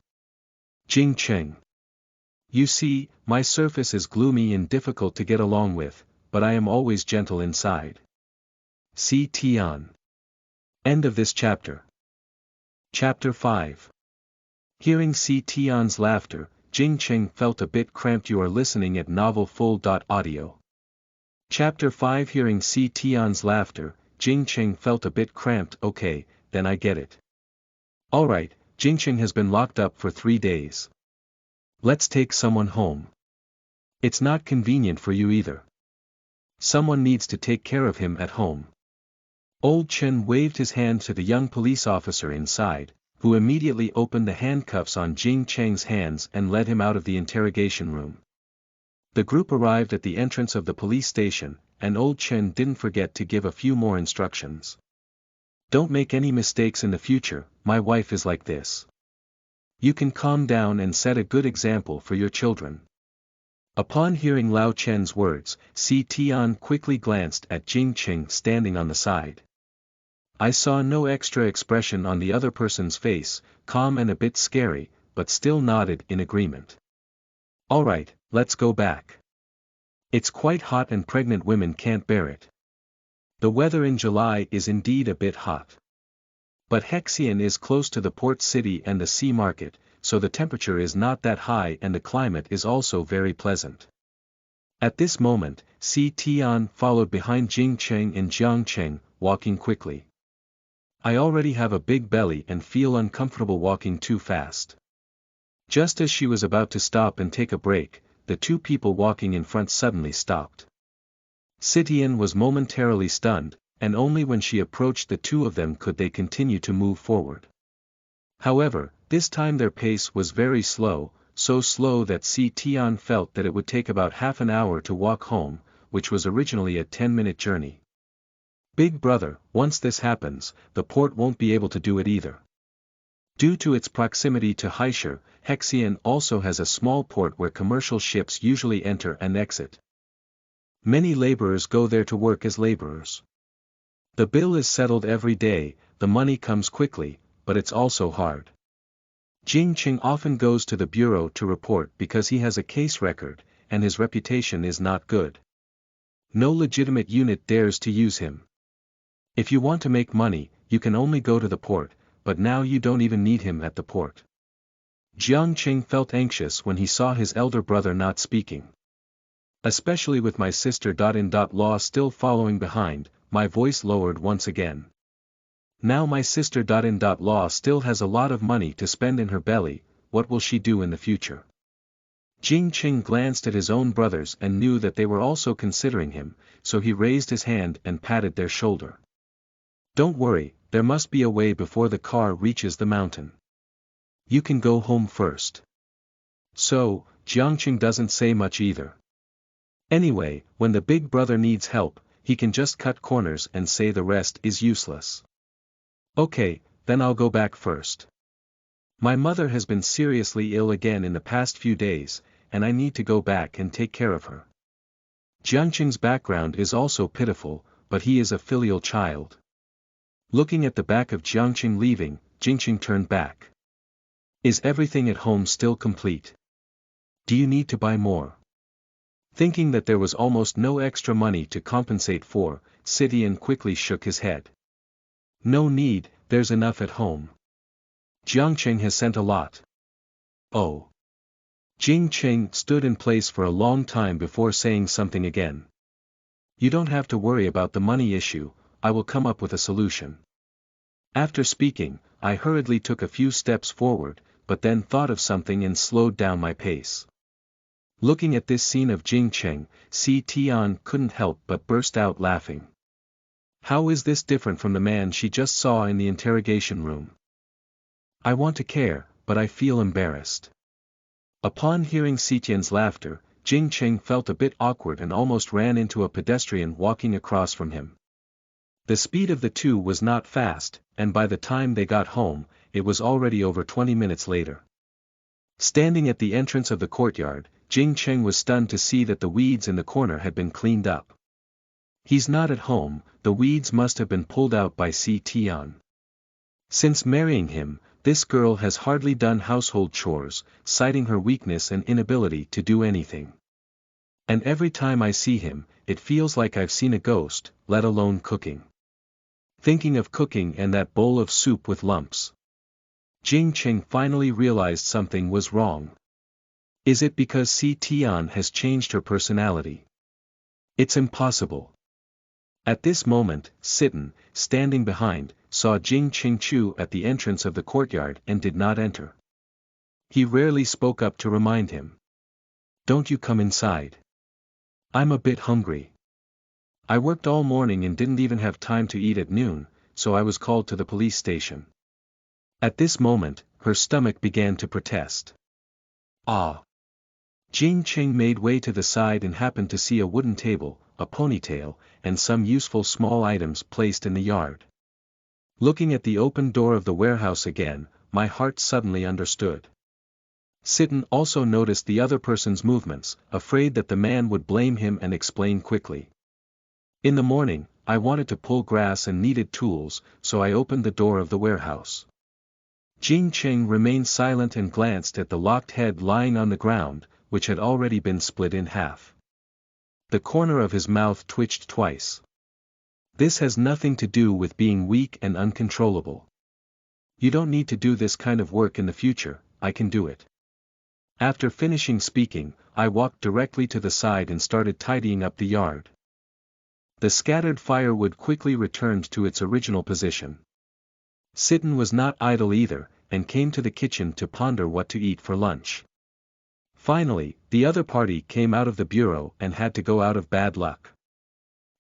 Jing Qing. You see, my surface is gloomy and difficult to get along with, but I am always gentle inside. Si Tian. End of this chapter. Chapter 5. Hearing Si Tian's laughter, Jing Qing felt a bit cramped. You are listening at novelfull.audio. Chapter 5. Hearing Si Tian's laughter, Jing Qing felt a bit cramped. Okay, then I get it. Alright, Jing Qing has been locked up for 3 days. Let's take someone home. It's not convenient for you either. Someone needs to take care of him at home. Old Chen waved his hand to the young police officer inside, who immediately opened the handcuffs on Jing Cheng's hands and led him out of the interrogation room. The group arrived at the entrance of the police station, and Old Chen didn't forget to give a few more instructions. Don't make any mistakes in the future, my wife is like this. You can calm down and set a good example for your children. Upon hearing Lao Chen's words, Si Tian quickly glanced at Jing Cheng standing on the side. I saw no extra expression on the other person's face, calm and a bit scary, but still nodded in agreement. Alright, let's go back. It's quite hot and pregnant women can't bear it. The weather in July is indeed a bit hot. But Hexian is close to the port city and the sea market, so the temperature is not that high and the climate is also very pleasant. At this moment, Si Tian followed behind Jing Cheng and Jiang Cheng, walking quickly. I already have a big belly and feel uncomfortable walking too fast. Just as she was about to stop and take a break, the two people walking in front suddenly stopped. Sitian was momentarily stunned, and only when she approached the two of them could they continue to move forward. However, this time their pace was very slow, so slow that Si Tian felt that it would take about half an hour to walk home, which was originally a 10-minute journey. Big brother, once this happens, the port won't be able to do it either. Due to its proximity to Haishur, Hexian also has a small port where commercial ships usually enter and exit. Many laborers go there to work as laborers. The bill is settled every day, the money comes quickly, but it's also hard. Jing Cheng often goes to the bureau to report because he has a case record, and his reputation is not good. No legitimate unit dares to use him. If you want to make money, you can only go to the port, but now you don't even need him at the port. Jiang Cheng felt anxious when he saw his elder brother not speaking. Especially with my sister in law still following behind, my voice lowered once again. Now my sister in law still has a lot of money to spend in her belly, what will she do in the future? Jing Cheng glanced at his own brothers and knew that they were also considering him, so he raised his hand and patted their shoulder. Don't worry, there must be a way before the car reaches the mountain. You can go home first. So, Jiangqing doesn't say much either. Anyway, when the big brother needs help, he can just cut corners and say the rest is useless. Okay, then I'll go back first. My mother has been seriously ill again in the past few days, and I need to go back and take care of her. Jiangqing's background is also pitiful, but he is a filial child. Looking at the back of Jiangqing leaving, Jingqing turned back. Is everything at home still complete? Do you need to buy more? Thinking that there was almost no extra money to compensate for, Sitian quickly shook his head. No need, there's enough at home. Jiangqing has sent a lot. Oh. Jing Cheng stood in place for a long time before saying something again. You don't have to worry about the money issue, I will come up with a solution. After speaking, I hurriedly took a few steps forward, but then thought of something and slowed down my pace. Looking at this scene of Jing Cheng, Si Tian couldn't help but burst out laughing. How is this different from the man she just saw in the interrogation room? I want to care, but I feel embarrassed. Upon hearing Sitian's laughter, Jing Cheng felt a bit awkward and almost ran into a pedestrian walking across from him. The speed of the two was not fast, and by the time they got home, it was already over 20 minutes later. Standing at the entrance of the courtyard, Jing Cheng was stunned to see that the weeds in the corner had been cleaned up. He's not at home, the weeds must have been pulled out by Si Tian. Since marrying him, this girl has hardly done household chores, citing her weakness and inability to do anything. And every time I see him, it feels like I've seen a ghost, let alone cooking. Thinking of cooking and that bowl of soup with lumps. Jing Cheng finally realized something was wrong. Is it because Si Tian has changed her personality? It's impossible. At this moment, Sitten, standing behind, saw Jing Cheng Chu at the entrance of the courtyard and did not enter. He rarely spoke up to remind him. Don't you come inside? I'm a bit hungry. I worked all morning and didn't even have time to eat at noon, so I was called to the police station. At this moment, her stomach began to protest. Ah! Jing Ching made way to the side and happened to see a wooden table, a ponytail, and some useful small items placed in the yard. Looking at the open door of the warehouse again, my heart suddenly understood. Sitten also noticed the other person's movements, afraid that the man would blame him and explain quickly. In the morning, I wanted to pull grass and needed tools, so I opened the door of the warehouse. Jing Ching remained silent and glanced at the locked head lying on the ground, which had already been split in half. The corner of his mouth twitched twice. This has nothing to do with being weak and uncontrollable. You don't need to do this kind of work in the future, I can do it. After finishing speaking, I walked directly to the side and started tidying up the yard. The scattered firewood quickly returned to its original position. Sitten was not idle either, and came to the kitchen to ponder what to eat for lunch. Finally, the other party came out of the bureau and had to go out of bad luck.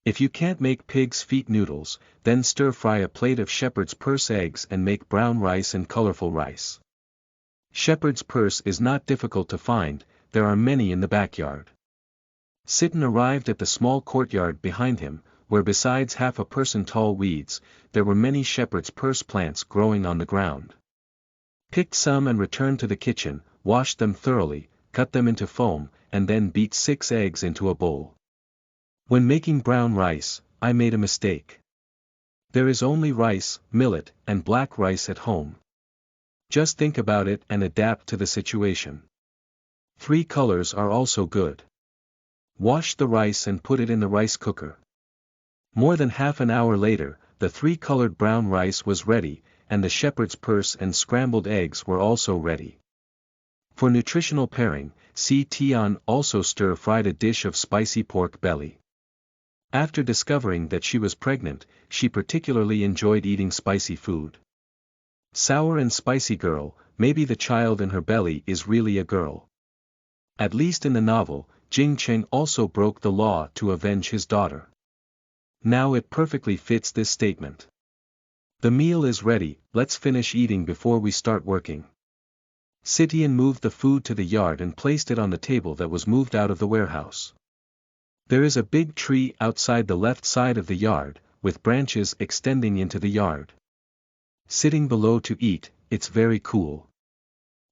If you can't make pig's feet noodles, then stir-fry a plate of shepherd's purse eggs and make brown rice and colorful rice. Shepherd's purse is not difficult to find, there are many in the backyard. Sitten arrived at the small courtyard behind him, where besides half a person tall weeds, there were many shepherd's purse plants growing on the ground. Picked some and returned to the kitchen, washed them thoroughly, cut them into foam, and then beat 6 eggs into a bowl. When making brown rice, I made a mistake. There is only rice, millet, and black rice at home. Just think about it and adapt to the situation. 3 colors are also good. Wash the rice and put it in the rice cooker. More than half an hour later, the 3-colored brown rice was ready, and the shepherd's purse and scrambled eggs were also ready. For nutritional pairing, Si Tian also stir-fried a dish of spicy pork belly. After discovering that she was pregnant, she particularly enjoyed eating spicy food. Sour and spicy girl, maybe the child in her belly is really a girl. At least in the novel, Jing Cheng also broke the law to avenge his daughter. Now it perfectly fits this statement. The meal is ready, let's finish eating before we start working. Sitten moved the food to the yard and placed it on the table that was moved out of the warehouse. There is a big tree outside the left side of the yard, with branches extending into the yard. Sitting below to eat, it's very cool.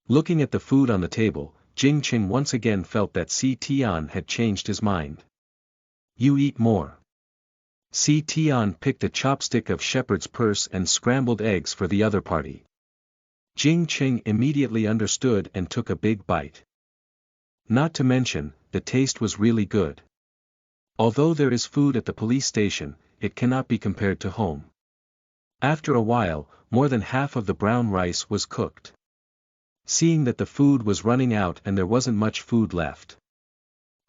Looking at the food on the table, Jing Cheng once again felt that Si Tian had changed his mind. You eat more. Si Tian picked a chopstick of shepherd's purse and scrambled eggs for the other party. Jing Cheng immediately understood and took a big bite. Not to mention, the taste was really good. Although there is food at the police station, it cannot be compared to home. After a while, more than half of the brown rice was cooked. Seeing that the food was running out and there wasn't much food left.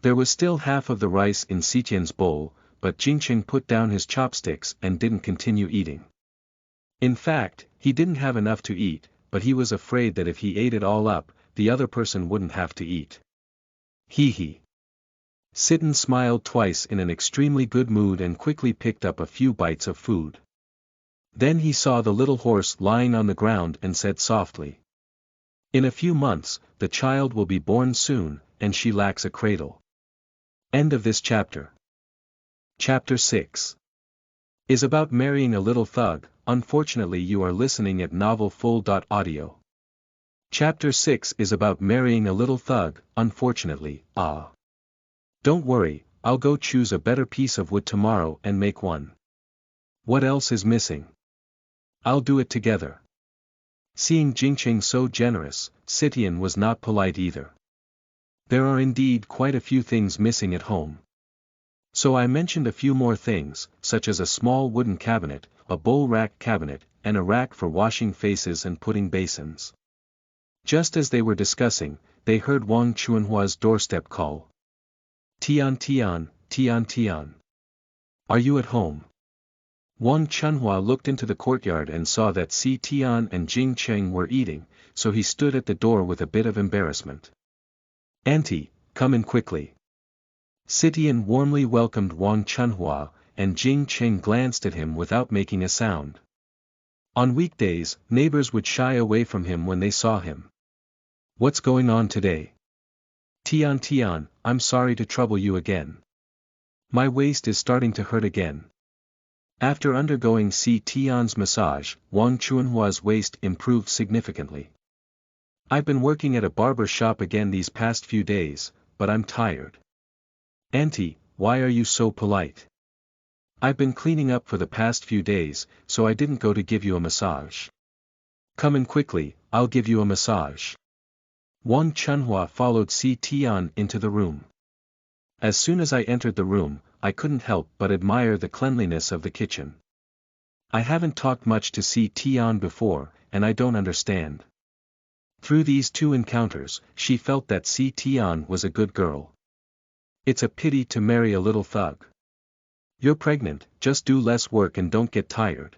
There was still half of the rice in Sitian's bowl, but Jingcheng put down his chopsticks and didn't continue eating. In fact, he didn't have enough to eat, but he was afraid that if he ate it all up, the other person wouldn't have to eat. Hee hee. Sitten smiled twice in an extremely good mood and quickly picked up a few bites of food. Then he saw the little horse lying on the ground and said softly. In a few months, the child will be born soon, and she lacks a cradle. End of this chapter. Chapter 6 is about marrying a little thug. Unfortunately you are listening at novelfull.audio. Chapter 6 is about marrying a little thug. Unfortunately, Don't worry, I'll go choose a better piece of wood tomorrow and make one. What else is missing? I'll do it together. Seeing Jingcheng so generous, Sitian was not polite either. There are indeed quite a few things missing at home. So I mentioned a few more things, such as a small wooden cabinet, a bowl rack cabinet, and a rack for washing faces and putting basins. Just as they were discussing, they heard Wang Chuanhua's doorstep call. Tian Tian, Tian Tian. Are you at home? Wang Chunhua looked into the courtyard and saw that Si Tian and Jing Cheng were eating, so he stood at the door with a bit of embarrassment. Auntie, come in quickly. Sitian warmly welcomed Wang Chunhua, and Jing Qing glanced at him without making a sound. On weekdays, neighbors would shy away from him when they saw him. What's going on today? Tian, I'm sorry to trouble you again. My waist is starting to hurt again. After undergoing Tian's massage, Wang Chunhua's waist improved significantly. I've been working at a barber shop again these past few days, but I'm tired. Auntie, why are you so polite? I've been cleaning up for the past few days, so I didn't go to give you a massage. Come in quickly, I'll give you a massage. Wang Chunhua followed Tian into the room. As soon as I entered the room, I couldn't help but admire the cleanliness of the kitchen. I haven't talked much to Tian before, and I don't understand. Through these two encounters, she felt that Tian was a good girl. It's a pity to marry a little thug. You're pregnant, just do less work and don't get tired.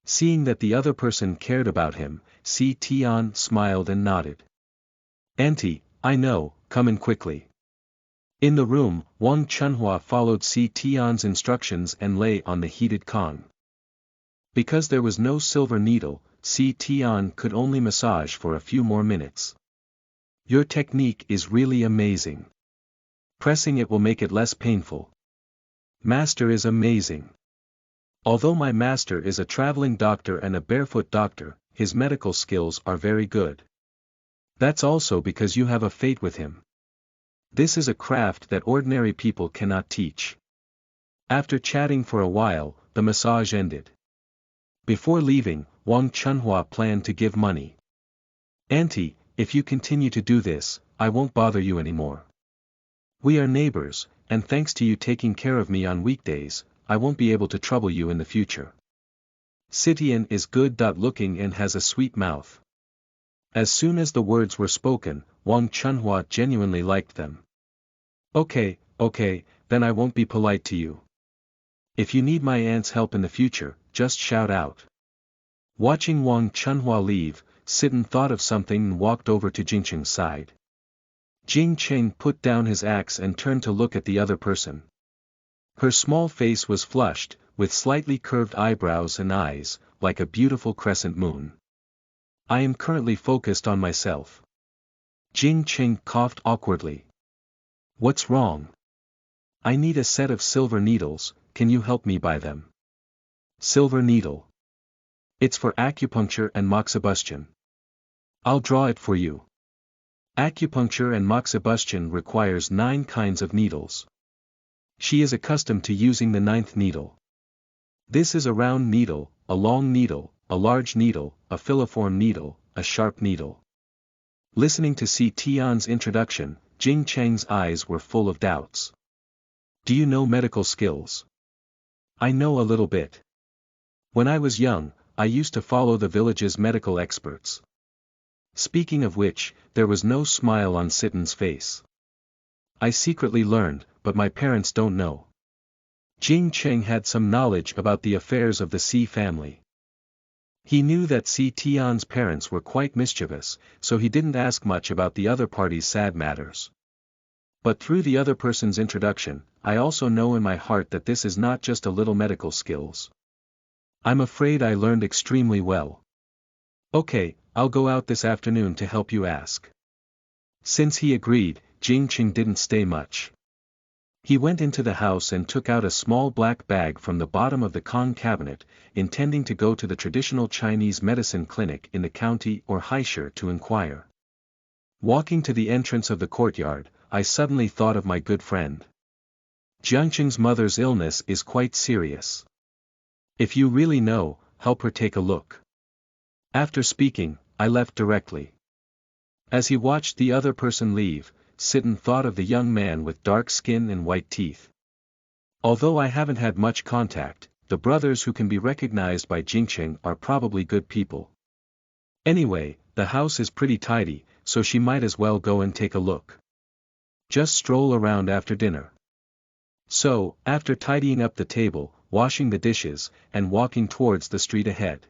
Seeing that the other person cared about him, Tian smiled and nodded. Auntie, I know, come in quickly. In the room, Wang Chunhua followed Tian's instructions and lay on the heated con. Because there was no silver needle, Tian could only massage for a few more minutes. Your technique is really amazing. Pressing it will make it less painful. Master is amazing. Although my master is a traveling doctor and a barefoot doctor, his medical skills are very good. That's also because you have a fate with him. This is a craft that ordinary people cannot teach. After chatting for a while, the massage ended. Before leaving, Wang Chunhua planned to give money. Auntie, if you continue to do this, I won't bother you anymore. We are neighbors, and thanks to you taking care of me on weekdays, I won't be able to trouble you in the future. Sitian is good-looking and has a sweet mouth. As soon as the words were spoken, Wang Chunhua genuinely liked them. Okay, then I won't be polite to you. If you need my aunt's help in the future, just shout out. Watching Wang Chunhua leave, Sitian thought of something and walked over to Jingqing's side. Jingqing put down his axe and turned to look at the other person. Her small face was flushed, with slightly curved eyebrows and eyes, like a beautiful crescent moon. I am currently focused on myself. Jingqing coughed awkwardly. What's wrong? I need a set of silver needles, can you help me buy them? Silver needle. It's for acupuncture and moxibustion. I'll draw it for you. Acupuncture and moxibustion requires 9 kinds of needles. She is accustomed to using the 9th needle. This is a round needle, a long needle, a large needle, a filiform needle, a sharp needle. Listening to Tian's introduction, Jingqing's eyes were full of doubts. Do you know medical skills? I know a little bit. When I was young, I used to follow the village's medical experts. Speaking of which, there was no smile on Sitian's face. I secretly learned, but my parents don't know. Jingqing had some knowledge about the affairs of the Si family. He knew that Tian's parents were quite mischievous, so he didn't ask much about the other party's sad matters. But through the other person's introduction, I also know in my heart that this is not just a little medical skills. I'm afraid I learned extremely well. Okay, I'll go out this afternoon to help you ask. Since he agreed, Jingqing didn't stay much. He went into the house and took out a small black bag from the bottom of the con cabinet, intending to go to the traditional Chinese medicine clinic in the county or Haisher to inquire. Walking to the entrance of the courtyard, I suddenly thought of my good friend. Jiangqing's mother's illness is quite serious. If you really know, help her take a look. After speaking, I left directly. As he watched the other person leave, Sitian thought of the young man with dark skin and white teeth. Although I haven't had much contact, the brothers who can be recognized by Jingqing are probably good people. Anyway, the house is pretty tidy, so she might as well go and take a look. Just stroll around after dinner. So, after tidying up the table, washing the dishes, and walking towards the street ahead.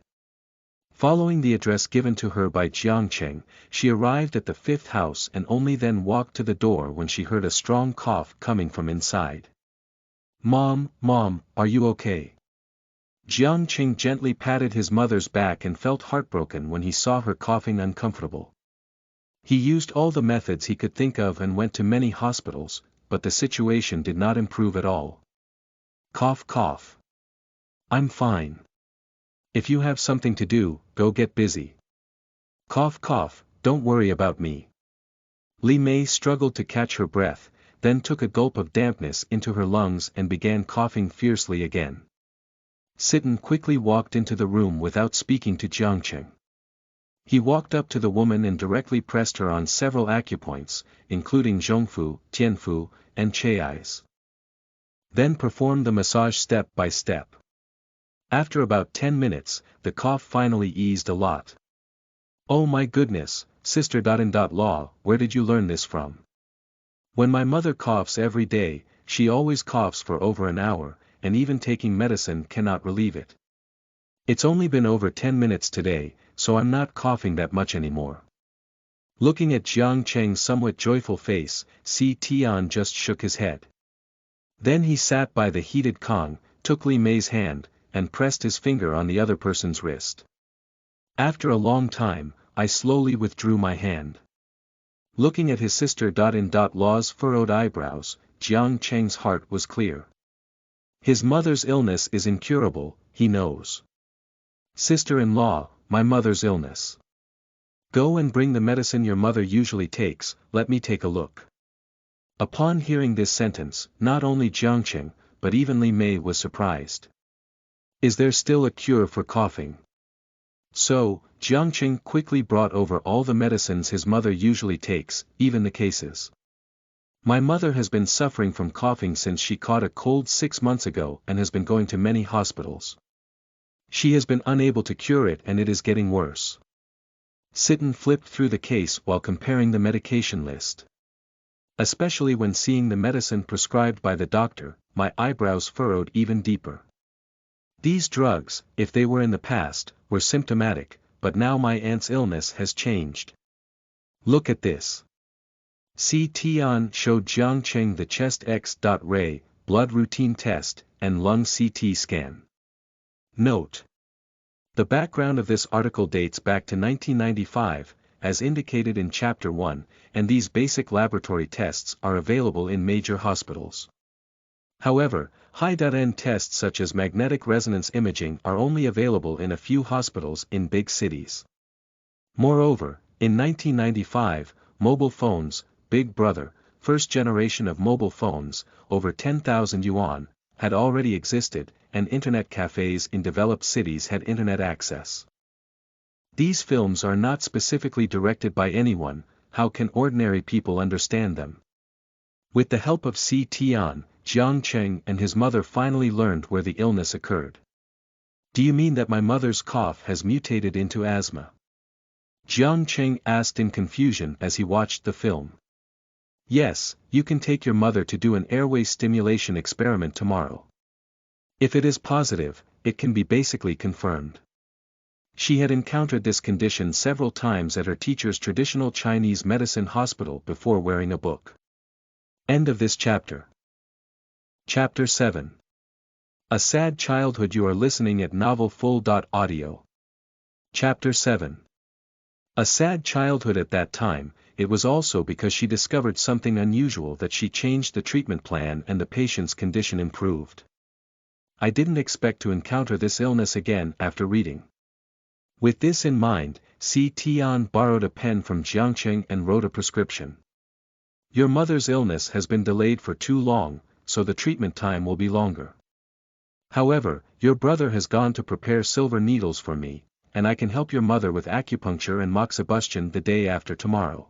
Following the address given to her by Jiangcheng, she arrived at the fifth house and only then walked to the door when she heard a strong cough coming from inside. "Mom, are you okay?" Jiangcheng gently patted his mother's back and felt heartbroken when he saw her coughing uncomfortable. He used all the methods he could think of and went to many hospitals, but the situation did not improve at all. "Cough cough. I'm fine. If you have something to do, go get busy. Cough cough, don't worry about me." Li Mei struggled to catch her breath, then took a gulp of dampness into her lungs and began coughing fiercely again. Sitten quickly walked into the room without speaking to Jiangcheng. He walked up to the woman and directly pressed her on several acupoints, including Zhongfu, Tianfu, and Chai's. Then performed the massage step by step. After about 10 minutes, the cough finally eased a lot. "Oh my goodness, Sister Law, where did you learn this from? When my mother coughs every day, she always coughs for over an hour, and even taking medicine cannot relieve it. It's only been over 10 minutes today, so I'm not coughing that much anymore." Looking at Jiang Cheng's somewhat joyful face, Si Tian just shook his head. Then he sat by the heated Kong, took Li Mei's hand, and pressed his finger on the other person's wrist. After a long time, I slowly withdrew my hand. Looking at his sister Law's furrowed eyebrows, Jiang Cheng's heart was clear. His mother's illness is incurable, he knows. "Sister-in-law, my mother's illness. Go and bring the medicine your mother usually takes, let me take a look." Upon hearing this sentence, not only Jiangcheng, but even Li Mei was surprised. Is there still a cure for coughing? So, Jiangcheng quickly brought over all the medicines his mother usually takes, even the cases. "My mother has been suffering from coughing since she caught a cold 6 months ago and has been going to many hospitals. She has been unable to cure it and it is getting worse." Sitten flipped through the case while comparing the medication list. Especially when seeing the medicine prescribed by the doctor, my eyebrows furrowed even deeper. These drugs, if they were in the past, were symptomatic, but now my aunt's illness has changed. Look at this. Si Tian showed Jiangcheng the chest X-ray, blood routine test, and lung CT scan. Note: the background of this article dates back to 1995, as indicated in Chapter 1, and these basic laboratory tests are available in major hospitals. However, high-end tests such as magnetic resonance imaging are only available in a few hospitals in big cities. Moreover, in 1995, mobile phones, Big Brother, first generation of mobile phones, over 10,000 yuan, had already existed, and internet cafes in developed cities had internet access. These films are not specifically directed by anyone, how can ordinary people understand them? With the help of Si Tian, Jiangcheng and his mother finally learned where the illness occurred. "Do you mean that my mother's cough has mutated into asthma?" Jiangcheng asked in confusion as he watched the film. "Yes, you can take your mother to do an airway stimulation experiment tomorrow. If it is positive, it can be basically confirmed." She had encountered this condition several times at her teacher's traditional Chinese medicine hospital before wearing a book. End of this chapter. Chapter 7. A Sad Childhood. You are listening at novelfull.audio. Chapter 7. A sad childhood. At that time, it was also because she discovered something unusual that she changed the treatment plan and the patient's condition improved. I didn't expect to encounter this illness again after reading. With this in mind, Si Tian borrowed a pen from Jiangcheng and wrote a prescription. "Your mother's illness has been delayed for too long, so the treatment time will be longer. However, your brother has gone to prepare silver needles for me, and I can help your mother with acupuncture and moxibustion the day after tomorrow."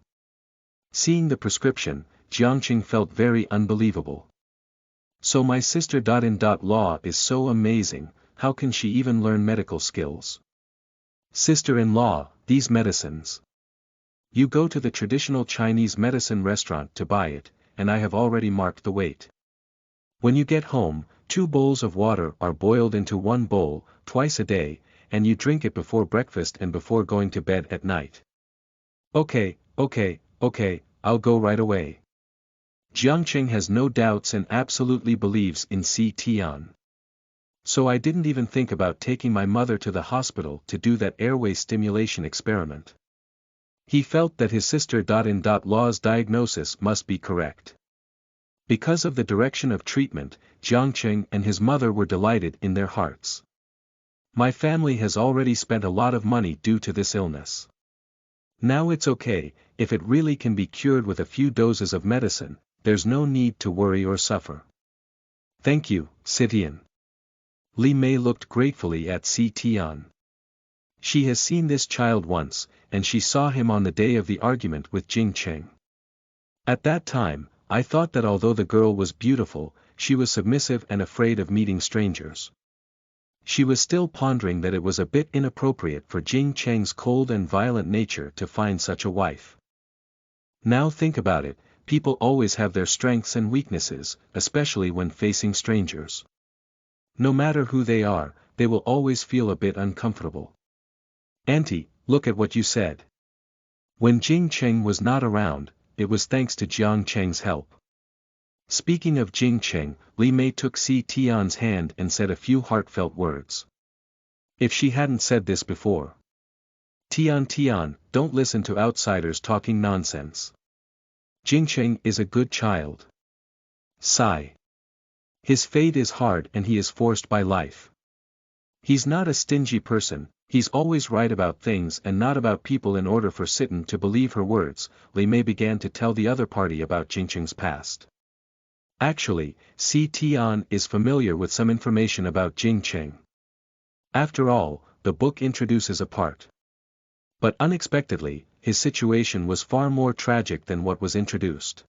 Seeing the prescription, Jiangcheng felt very unbelievable. So my sister-in-law is so amazing, how can she even learn medical skills? "Sister-in-law, these medicines. You go to the traditional Chinese medicine restaurant to buy it, and I have already marked the weight. When you get home, 2 bowls of water are boiled into 1 bowl, twice a day, and you drink it before breakfast and before going to bed at night. Okay, I'll go right away. Jiangqing has no doubts and absolutely believes in Tian. So I didn't even think about taking my mother to the hospital to do that airway stimulation experiment. He felt that his sister.in.law's diagnosis must be correct. Because of the direction of treatment, Jiangqing and his mother were delighted in their hearts. My family has already spent a lot of money due to this illness. Now it's okay, if it really can be cured with a few doses of medicine, there's no need to worry or suffer. Thank you, Tian. Li Mei looked gratefully at Tian. She has seen this child once, and she saw him on the day of the argument with Jingqing. At that time, I thought that although the girl was beautiful, she was submissive and afraid of meeting strangers. She was still pondering that it was a bit inappropriate for Jingqing's cold and violent nature to find such a wife. Now think about it, people always have their strengths and weaknesses, especially when facing strangers. No matter who they are, they will always feel a bit uncomfortable. Auntie, look at what you said. When Jingqing was not around, it was thanks to Jiangqing's help. Speaking of Jingqing, Li Mei took Tian's hand and said a few heartfelt words. If she hadn't said this before. Tian, don't listen to outsiders talking nonsense. Jingqing is a good child. Sigh. His fate is hard and he is forced by life. He's not a stingy person, he's always right about things and not about people. In order for Sitten to believe her words, Li Mei began to tell the other party about Jingqing's past. Actually, Tian is familiar with some information about Jingqing. After all, the book introduces a part. But unexpectedly, his situation was far more tragic than what was introduced.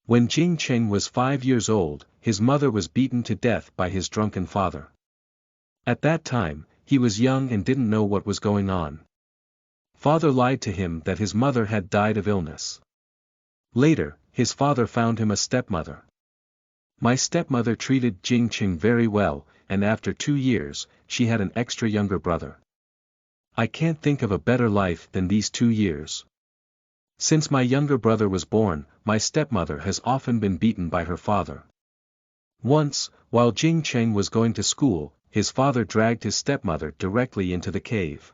When Jingqing was 5 years old, his mother was beaten to death by his drunken father. At that time, he was young and didn't know what was going on. Father lied to him that his mother had died of illness. Later, his father found him a stepmother. My stepmother treated Jingqing very well, and after 2 years, she had an extra younger brother. I can't think of a better life than these 2 years. Since my younger brother was born, my stepmother has often been beaten by her father. Once, while Jingqing was going to school, his father dragged his stepmother directly into the cave.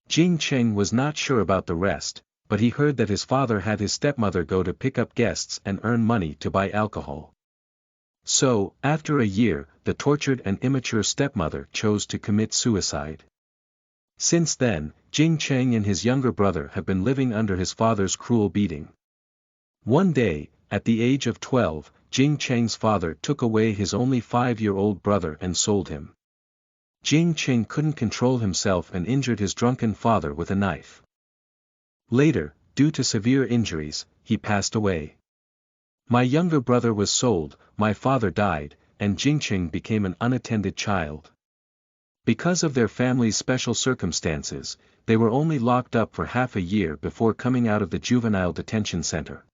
Jingqing was not sure about the rest, but he heard that his father had his stepmother go to pick up guests and earn money to buy alcohol. So, after a year, the tortured and immature stepmother chose to commit suicide. Since then, Jingqing and his younger brother have been living under his father's cruel beating. One day, at the age of 12, Jingqing's father took away his only 5-year-old brother and sold him. Jingqing couldn't control himself and injured his drunken father with a knife. Later, due to severe injuries, he passed away. My younger brother was sold, my father died, and Jingqing became an unattended child. Because of their family's special circumstances, they were only locked up for half a year before coming out of the juvenile detention center.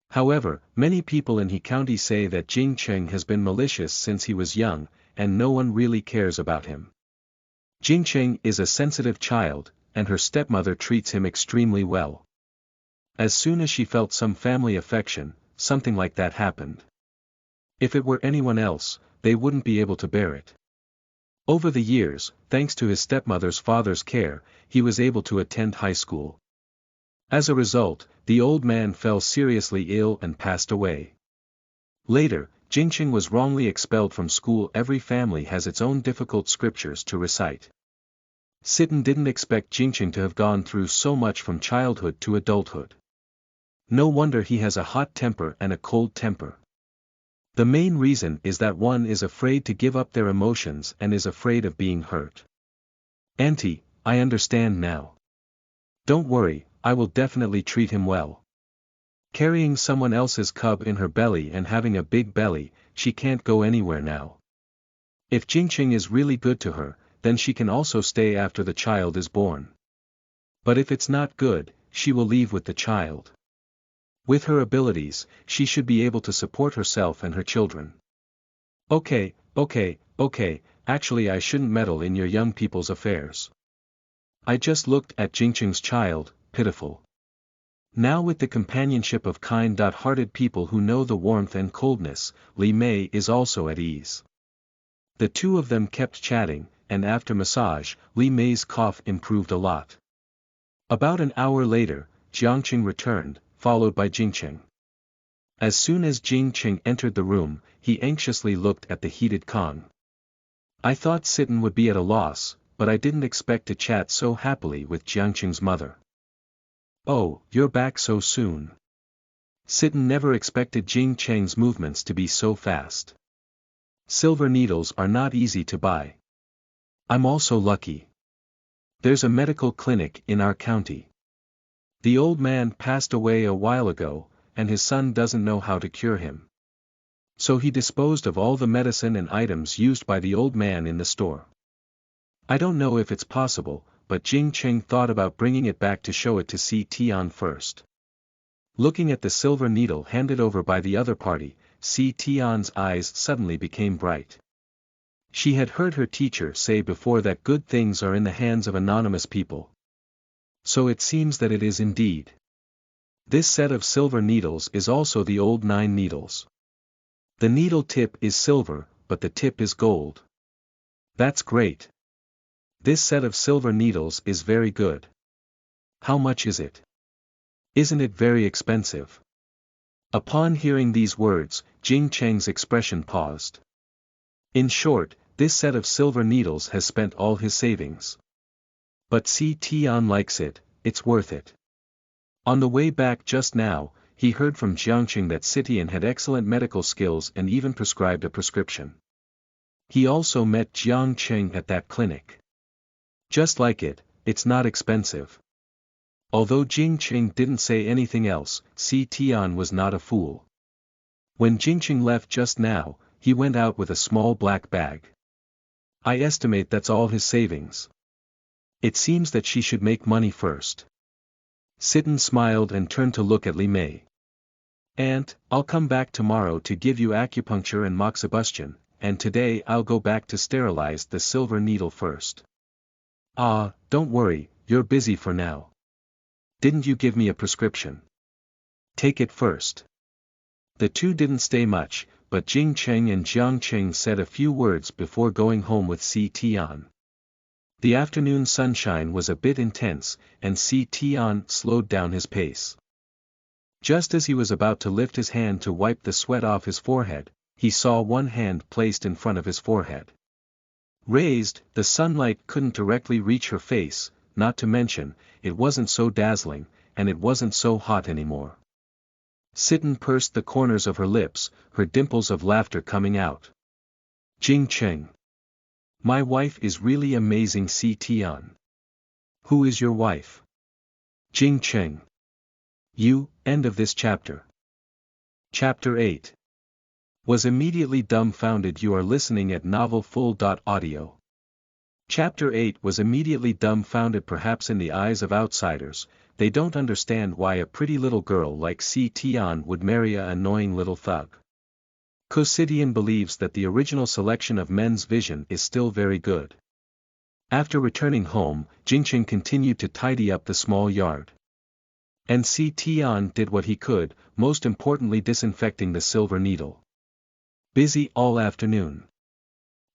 However, many people in He County say that Jingqing has been malicious since he was young, and no one really cares about him. Jingqing is a sensitive child, and her stepmother treats him extremely well. As soon as she felt some family affection, something like that happened. If it were anyone else, they wouldn't be able to bear it. Over the years, thanks to his stepmother's father's care, he was able to attend high school. As a result, the old man fell seriously ill and passed away. Later, Jingqing was wrongly expelled from school. Every family has its own difficult scriptures to recite. Sitten didn't expect Jingqing to have gone through so much from childhood to adulthood. No wonder he has a hot temper and a cold temper. The main reason is that one is afraid to give up their emotions and is afraid of being hurt. Auntie, I understand now. Don't worry, I will definitely treat him well. Carrying someone else's cub in her belly and having a big belly, she can't go anywhere now. If Jingqing is really good to her, then she can also stay after the child is born. But if it's not good, she will leave with the child. With her abilities, she should be able to support herself and her children. Okay, actually I shouldn't meddle in your young people's affairs. I just looked at Jingqing's child, pitiful. Now with the companionship of kind-hearted people who know the warmth and coldness, Li Mei is also at ease. The two of them kept chatting, and after massage, Li Mei's cough improved a lot. About an hour later, Jiangqing returned, followed by Jingqing. As soon as Jingqing entered the room, he anxiously looked at the heated Kong. I thought Sitten would be at a loss, but I didn't expect to chat so happily with Jiangqing's mother. Oh, you're back so soon. Sitten never expected Jingqing's movements to be so fast. Silver needles are not easy to buy. I'm also lucky. There's a medical clinic in our county. The old man passed away a while ago, and his son doesn't know how to cure him. So he disposed of all the medicine and items used by the old man in the store. I don't know if it's possible, but Jingqing thought about bringing it back to show it to Si Tian first. Looking at the silver needle handed over by the other party, Si Tian's eyes suddenly became bright. She had heard her teacher say before that good things are in the hands of anonymous people. So it seems that it is indeed. This set of silver needles is also the old 9 needles. The needle tip is silver, but the tip is gold. That's great. This set of silver needles is very good. How much is it? Isn't it very expensive? Upon hearing these words, Jingqing's expression paused. In short, this set of silver needles has spent all his savings. But Si Tian likes it, it's worth it. On the way back just now, he heard from Jiangqing that Sitian had excellent medical skills and even prescribed a prescription. He also met Jiangqing at that clinic. Just like it, it's not expensive. Although Jingqing didn't say anything else, Si Tian was not a fool. When Jingqing left just now, he went out with a small black bag. I estimate that's all his savings. It seems that she should make money first. Sitten smiled and turned to look at Li Mei. Aunt, I'll come back tomorrow to give you acupuncture and moxibustion, and today I'll go back to sterilize the silver needle first. Ah, don't worry, you're busy for now. Didn't you give me a prescription? Take it first. The two didn't stay much, but Jingqing and Jiangqing said a few words before going home with Si Tian. The afternoon sunshine was a bit intense, and Si Tian slowed down his pace. Just as he was about to lift his hand to wipe the sweat off his forehead, he saw one hand placed in front of his forehead. Raised, the sunlight couldn't directly reach her face, not to mention, it wasn't so dazzling, and it wasn't so hot anymore. Sitten pursed the corners of her lips, her dimples of laughter coming out. Jingqing. My wife is really amazing. Si Tian. Who is your wife? Jingqing. You. End of this chapter. Chapter 8. Was immediately dumbfounded. You are listening at novelfull.audio. Chapter 8 was immediately dumbfounded. Perhaps in the eyes of outsiders, they don't understand why a pretty little girl like Si Tian would marry a annoying little thug. Cosidian believes that the original selection of men's vision is still very good. After returning home, Jingqing continued to tidy up the small yard. And Si Tian did what he could, most importantly disinfecting the silver needle. Busy all afternoon.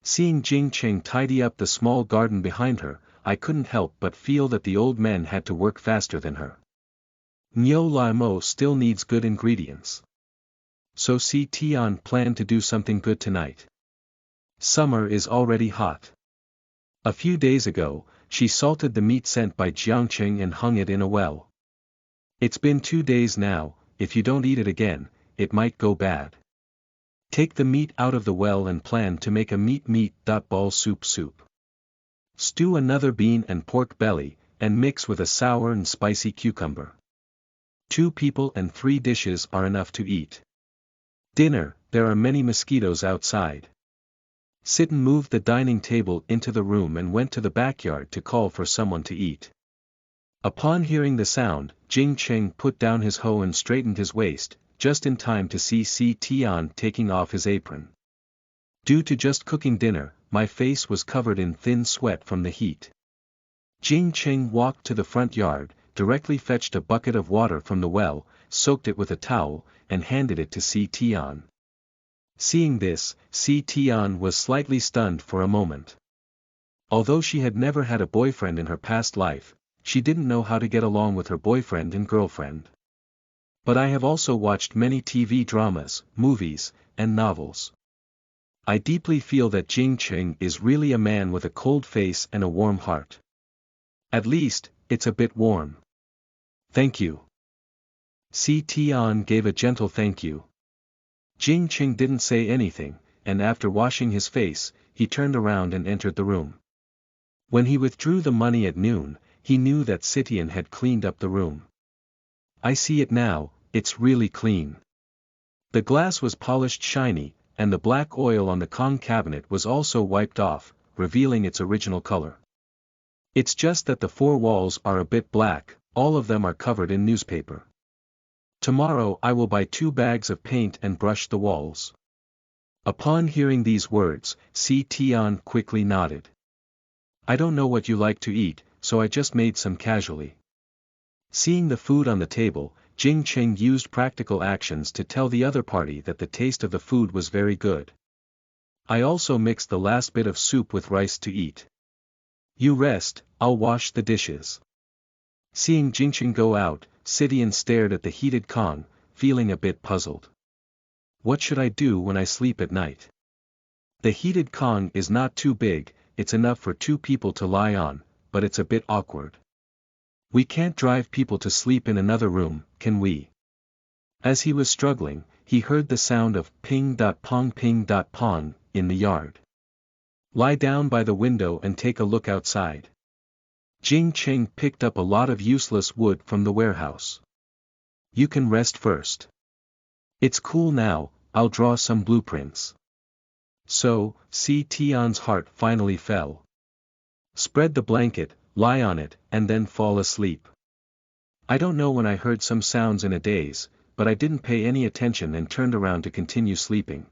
Seeing Jingqing tidy up the small garden behind her, I couldn't help but feel that the old men had to work faster than her. Niu Laimo still needs good ingredients. So Si Tian planned to do something good tonight. Summer is already hot. A few days ago, she salted the meat sent by Jiangqing and hung it in a well. It's been 2 days now, if you don't eat it again, it might go bad. Take the meat out of the well and plan to make a meat ball soup. Stew another bean and pork belly, and mix with a sour and spicy cucumber. 2 people and 3 dishes are enough to eat. Dinner, there are many mosquitoes outside. Sitten moved the dining table into the room and went to the backyard to call for someone to eat. Upon hearing the sound, Jingqing put down his hoe and straightened his waist, just in time to see Si Tian taking off his apron. Due to just cooking dinner, my face was covered in thin sweat from the heat. Jing Cheng walked to the front yard, directly fetched a bucket of water from the well, soaked it with a towel, and handed it to Si Tian. Seeing this, Si Tian was slightly stunned for a moment. Although she had never had a boyfriend in her past life, she didn't know how to get along with her boyfriend and girlfriend. But I have also watched many TV dramas, movies, and novels. I deeply feel that Jing Cheng is really a man with a cold face and a warm heart. At least, it's a bit warm. Thank you. Si Tian gave a gentle thank you. Jing Cheng didn't say anything, and after washing his face, he turned around and entered the room. When he withdrew the money at noon, he knew that Sitian had cleaned up the room. I see it now, it's really clean. The glass was polished shiny, and the black oil on the Kong cabinet was also wiped off, revealing its original color. It's just that the four walls are a bit black, all of them are covered in newspaper. Tomorrow I will buy 2 bags of paint and brush the walls. Upon hearing these words, Si Tian quickly nodded. I don't know what you like to eat, so I just made some casually. Seeing the food on the table, Jing Cheng used practical actions to tell the other party that the taste of the food was very good. I also mixed the last bit of soup with rice to eat. You rest, I'll wash the dishes. Seeing Jing Cheng go out, Sitian stared at the heated Kong, feeling a bit puzzled. What should I do when I sleep at night? The heated Kong is not too big, it's enough for 2 people to lie on, but it's a bit awkward. We can't drive people to sleep in another room, can we? As he was struggling, he heard the sound of ping.pong in the yard. Lie down by the window and take a look outside. Jing Cheng picked up a lot of useless wood from the warehouse. You can rest first. It's cool now, I'll draw some blueprints. So, Si Tian's heart finally fell. Spread the blanket, lie on it, and then fall asleep. I don't know when I heard some sounds in a daze, but I didn't pay any attention and turned around to continue sleeping.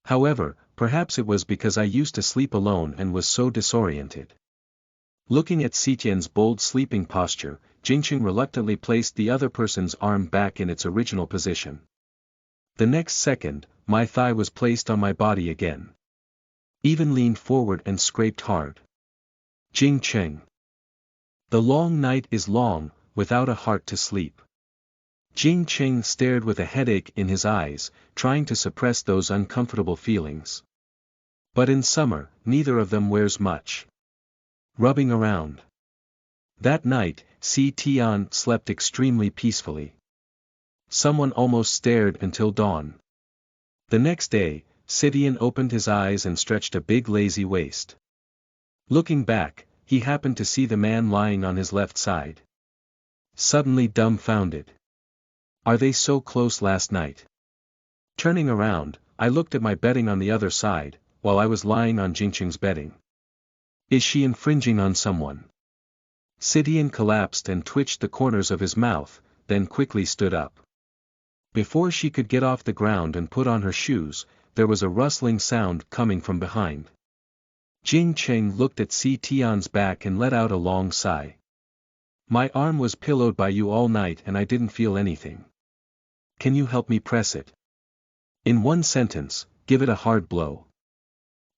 However, perhaps it was because I used to sleep alone and was so disoriented. Looking at Sitian's bold sleeping posture, Jing Cheng reluctantly placed the other person's arm back in its original position. The next second, my thigh was placed on my body again. Even leaned forward and scraped hard. Jing Cheng. The long night is long, without a heart to sleep. Jing Cheng stared with a headache in his eyes, trying to suppress those uncomfortable feelings. But in summer, neither of them wears much. Rubbing around. That night, Si Tian slept extremely peacefully. Someone almost stared until dawn. The next day, Sitian opened his eyes and stretched a big lazy waist. Looking back, he happened to see the man lying on his left side. Suddenly dumbfounded. Are they so close last night? Turning around, I looked at my bedding on the other side, while I was lying on Jingcheng's bedding. Is she infringing on someone? Sitian collapsed and twitched the corners of his mouth, then quickly stood up. Before she could get off the ground and put on her shoes, there was a rustling sound coming from behind. Jing Cheng looked at Si Tian's back and let out a long sigh. My arm was pillowed by you all night and I didn't feel anything. Can you help me press it? In one sentence, give it a hard blow.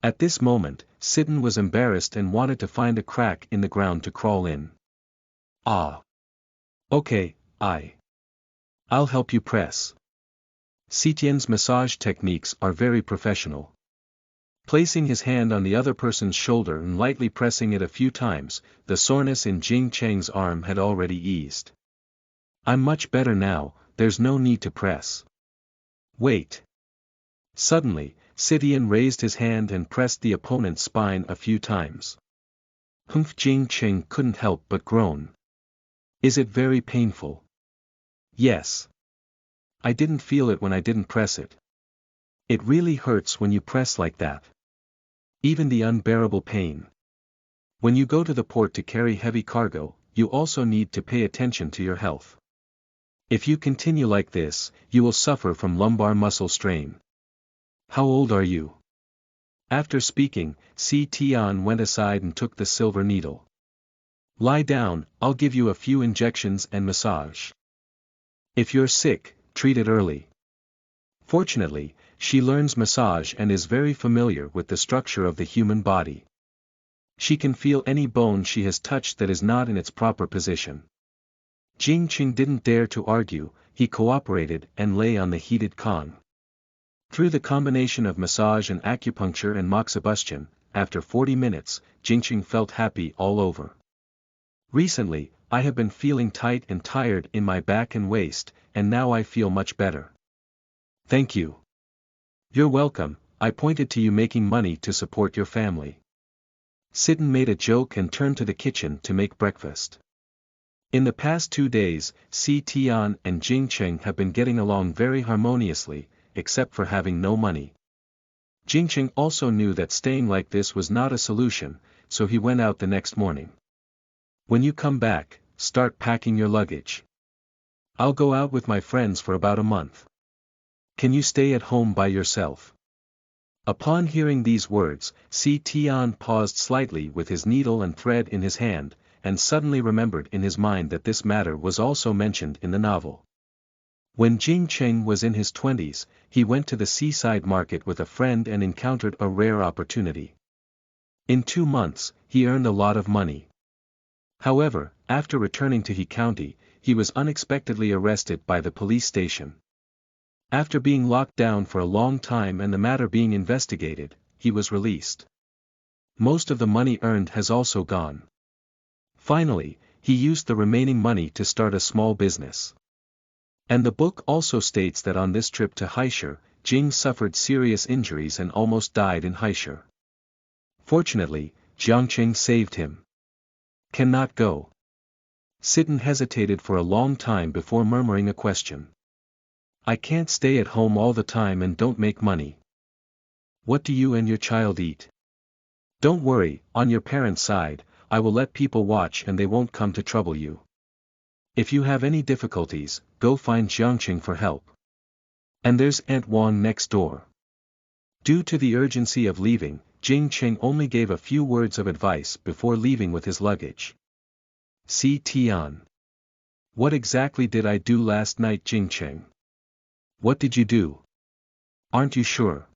At this moment, Sitian was embarrassed and wanted to find a crack in the ground to crawl in. Ah. Okay, I'll help you press. Sitian's massage techniques are very professional. Placing his hand on the other person's shoulder and lightly pressing it a few times, the soreness in Jing Cheng's arm had already eased. I'm much better now, there's no need to press. Wait. Suddenly, Sitian raised his hand and pressed the opponent's spine a few times. Humph! Jing Cheng couldn't help but groan. Is it very painful? Yes. I didn't feel it when I didn't press it. It really hurts when you press like that. Even the unbearable pain. When you go to the port to carry heavy cargo, you also need to pay attention to your health. If you continue like this, you will suffer from lumbar muscle strain. How old are you? After speaking, Si Tian went aside and took the silver needle. Lie down, I'll give you a few injections and massage. If you're sick, treat it early. Fortunately, she learns massage and is very familiar with the structure of the human body. She can feel any bone she has touched that is not in its proper position. Jing Qing didn't dare to argue, he cooperated and lay on the heated con. Through the combination of massage and acupuncture and moxibustion, after 40 minutes, Jing Qing felt happy all over. Recently, I have been feeling tight and tired in my back and waist, and now I feel much better. Thank you. You're welcome, I pointed to you making money to support your family. Sitten made a joke and turned to the kitchen to make breakfast. In the past 2 days, Si Tian and Jing Qing have been getting along very harmoniously, except for having no money. Jing Qing also knew that staying like this was not a solution, so he went out the next morning. When you come back, start packing your luggage. I'll go out with my friends for about a month. Can you stay at home by yourself? Upon hearing these words, Si Tian paused slightly with his needle and thread in his hand, and suddenly remembered in his mind that this matter was also mentioned in the novel. When Jing Qing was in his 20s, he went to the seaside market with a friend and encountered a rare opportunity. In 2 months, he earned a lot of money. However, after returning to He County, he was unexpectedly arrested by the police station. After being locked down for a long time and the matter being investigated, he was released. Most of the money earned has also gone. Finally, he used the remaining money to start a small business. And the book also states that on this trip to Haishur, Jing suffered serious injuries and almost died in Haishur. Fortunately, Jiangqing saved him. Cannot go. Sitten hesitated for a long time before murmuring a question. I can't stay at home all the time and don't make money. What do you and your child eat? Don't worry, on your parents' side, I will let people watch and they won't come to trouble you. If you have any difficulties, go find Jiangqing for help. And there's Aunt Wang next door. Due to the urgency of leaving, Jing Qing only gave a few words of advice before leaving with his luggage. Si Tian. What exactly did I do last night, Jing Qing? What did you do? Aren't you sure?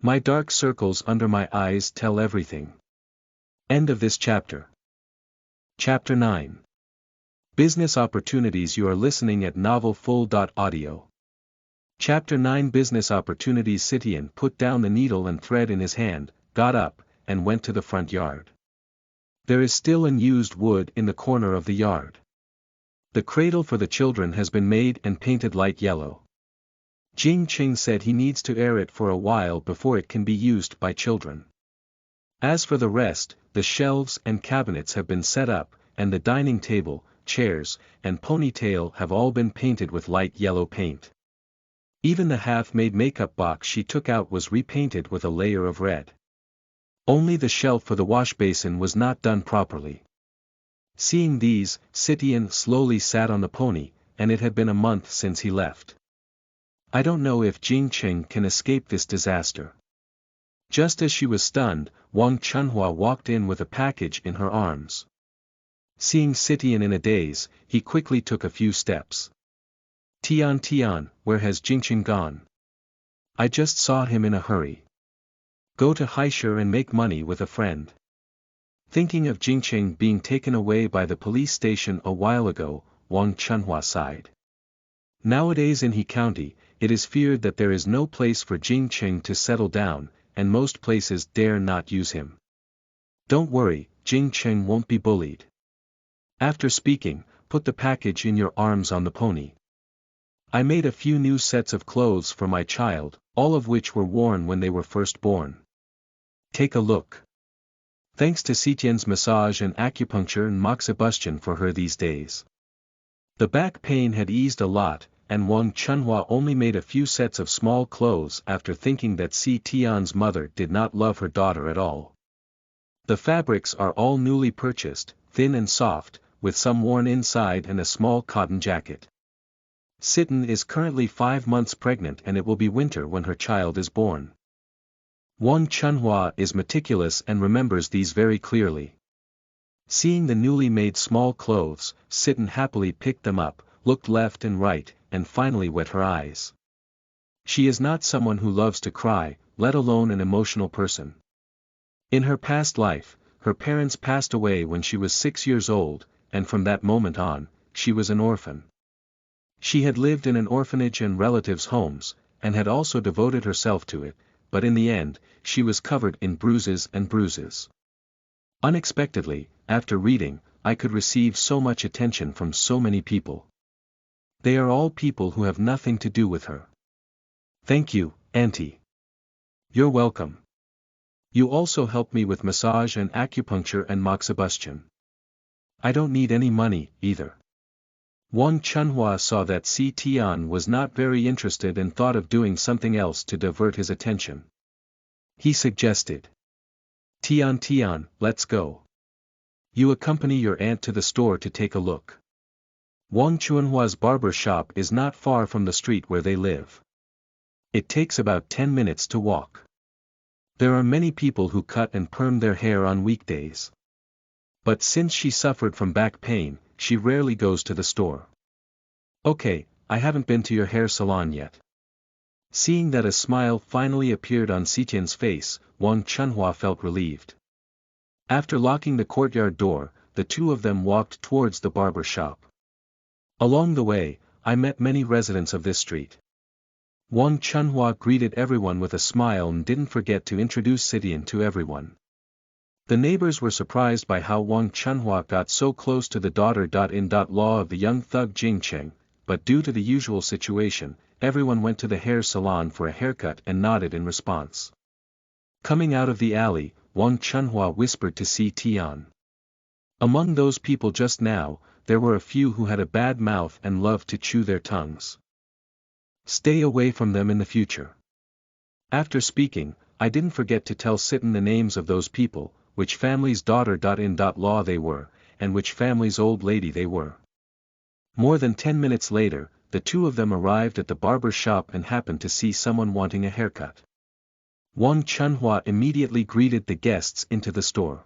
My dark circles under my eyes tell everything. End of this chapter. Chapter 9. Business Opportunities. You are listening at novelfull.audio. Chapter 9. Business Opportunities. Sitian put down the needle and thread in his hand, got up, and went to the front yard. There is still unused wood in the corner of the yard. The cradle for the children has been made and painted light yellow. Jing Qing said he needs to air it for a while before it can be used by children. As for the rest, the shelves and cabinets have been set up, and the dining table, chairs, and ponytail have all been painted with light yellow paint. Even the half-made makeup box she took out was repainted with a layer of red. Only the shelf for the wash basin was not done properly. Seeing these, Sitian slowly sat on the pony, and it had been a month since he left. I don't know if Jing Qing can escape this disaster. Just as she was stunned, Wang Chunhua walked in with a package in her arms. Seeing Sitian in a daze, he quickly took a few steps. Tian, where has Jing Qing gone? I just saw him in a hurry. Go to Haishur and make money with a friend. Thinking of Jing Qing being taken away by the police station a while ago, Wang Chunhua sighed. Nowadays in He County, it is feared that there is no place for Jing Qing to settle down, and most places dare not use him. Don't worry, Jing Qing won't be bullied. After speaking, put the package in your arms on the pony. I made a few new sets of clothes for my child, all of which were worn when they were first born. Take a look. Thanks to Sitian's massage and acupuncture and moxibustion for her these days. The back pain had eased a lot, and Wang Chunhua only made a few sets of small clothes after thinking that Si Tian's mother did not love her daughter at all. The fabrics are all newly purchased, thin and soft, with some worn inside and a small cotton jacket. Sitten is currently 5 months pregnant and it will be winter when her child is born. Wang Chunhua is meticulous and remembers these very clearly. Seeing the newly made small clothes, Sitten happily picked them up, looked left and right, and finally wet her eyes. She is not someone who loves to cry, let alone an emotional person. In her past life, her parents passed away when she was 6 years old, and from that moment on, she was an orphan. She had lived in an orphanage and relatives' homes, and had also devoted herself to it, but in the end, she was covered in bruises and bruises. Unexpectedly, after reading, I could receive so much attention from so many people. They are all people who have nothing to do with her. Thank you, Auntie. You're welcome. You also help me with massage and acupuncture and moxibustion. I don't need any money, either. Wang Chunhua saw that Si Tian was not very interested and thought of doing something else to divert his attention. He suggested, Tian, let's go. You accompany your aunt to the store to take a look. Wang Chunhua's barber shop is not far from the street where they live. It takes about 10 minutes to walk. There are many people who cut and perm their hair on weekdays. But since she suffered from back pain, she rarely goes to the store. Okay, I haven't been to your hair salon yet. Seeing that a smile finally appeared on Sitian's face, Wang Chunhua felt relieved. After locking the courtyard door, the two of them walked towards the barber shop. Along the way, I met many residents of this street. Wang Chunhua greeted everyone with a smile and didn't forget to introduce Sitian to everyone. The neighbors were surprised by how Wang Chunhua got so close to the daughter-in-law of the young thug Jing Cheng, but due to the usual situation, everyone went to the hair salon for a haircut and nodded in response. Coming out of the alley, Wang Chunhua whispered to Si Tian. Among those people just now, there were a few who had a bad mouth and loved to chew their tongues. Stay away from them in the future. After speaking, I didn't forget to tell Sitten the names of those people, which family's daughter-in-law they were, and which family's old lady they were. More than 10 minutes later, the two of them arrived at the barber shop and happened to see someone wanting a haircut. Wang Chunhua immediately greeted the guests into the store.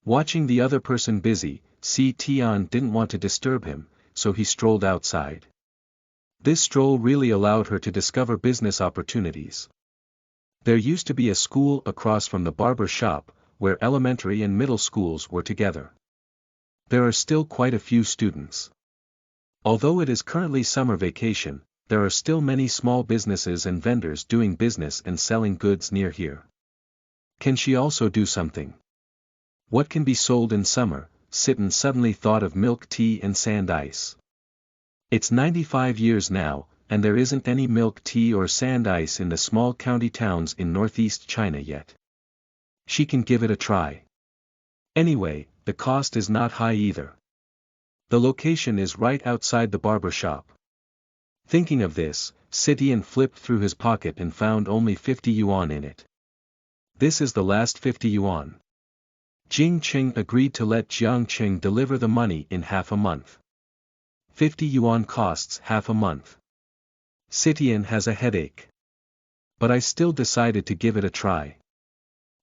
Watching the other person busy, Si Tian didn't want to disturb him, so he strolled outside. This stroll really allowed her to discover business opportunities. There used to be a school across from the barber shop, where elementary and middle schools were together. There are still quite a few students. Although it is currently summer vacation, there are still many small businesses and vendors doing business and selling goods near here. Can she also do something? What can be sold in summer? Sitten suddenly thought of milk tea and sand ice. It's 95 years now, and there isn't any milk tea or sand ice in the small county towns in northeast China yet. She can give it a try. Anyway, the cost is not high either. The location is right outside the barber shop. Thinking of this, Sitian flipped through his pocket and found only 50 yuan in it. This is the last 50 yuan. Jing Cheng agreed to let Jiang Cheng deliver the money in half a month. 50 yuan costs half a month. Sitian has a headache. But I still decided to give it a try.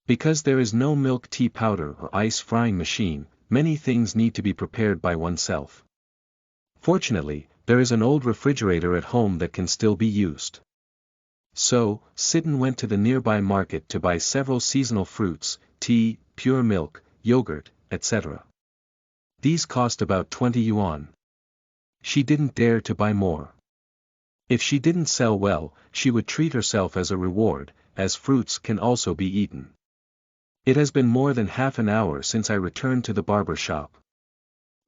Because there is no milk tea powder or ice frying machine, many things need to be prepared by oneself. Fortunately, there is an old refrigerator at home that can still be used. So, Sitten went to the nearby market to buy several seasonal fruits, tea, pure milk, yogurt, etc. These cost about 20 yuan. She didn't dare to buy more. If she didn't sell well, she would treat herself as a reward, as fruits can also be eaten. It has been more than half an hour since I returned to the barber shop.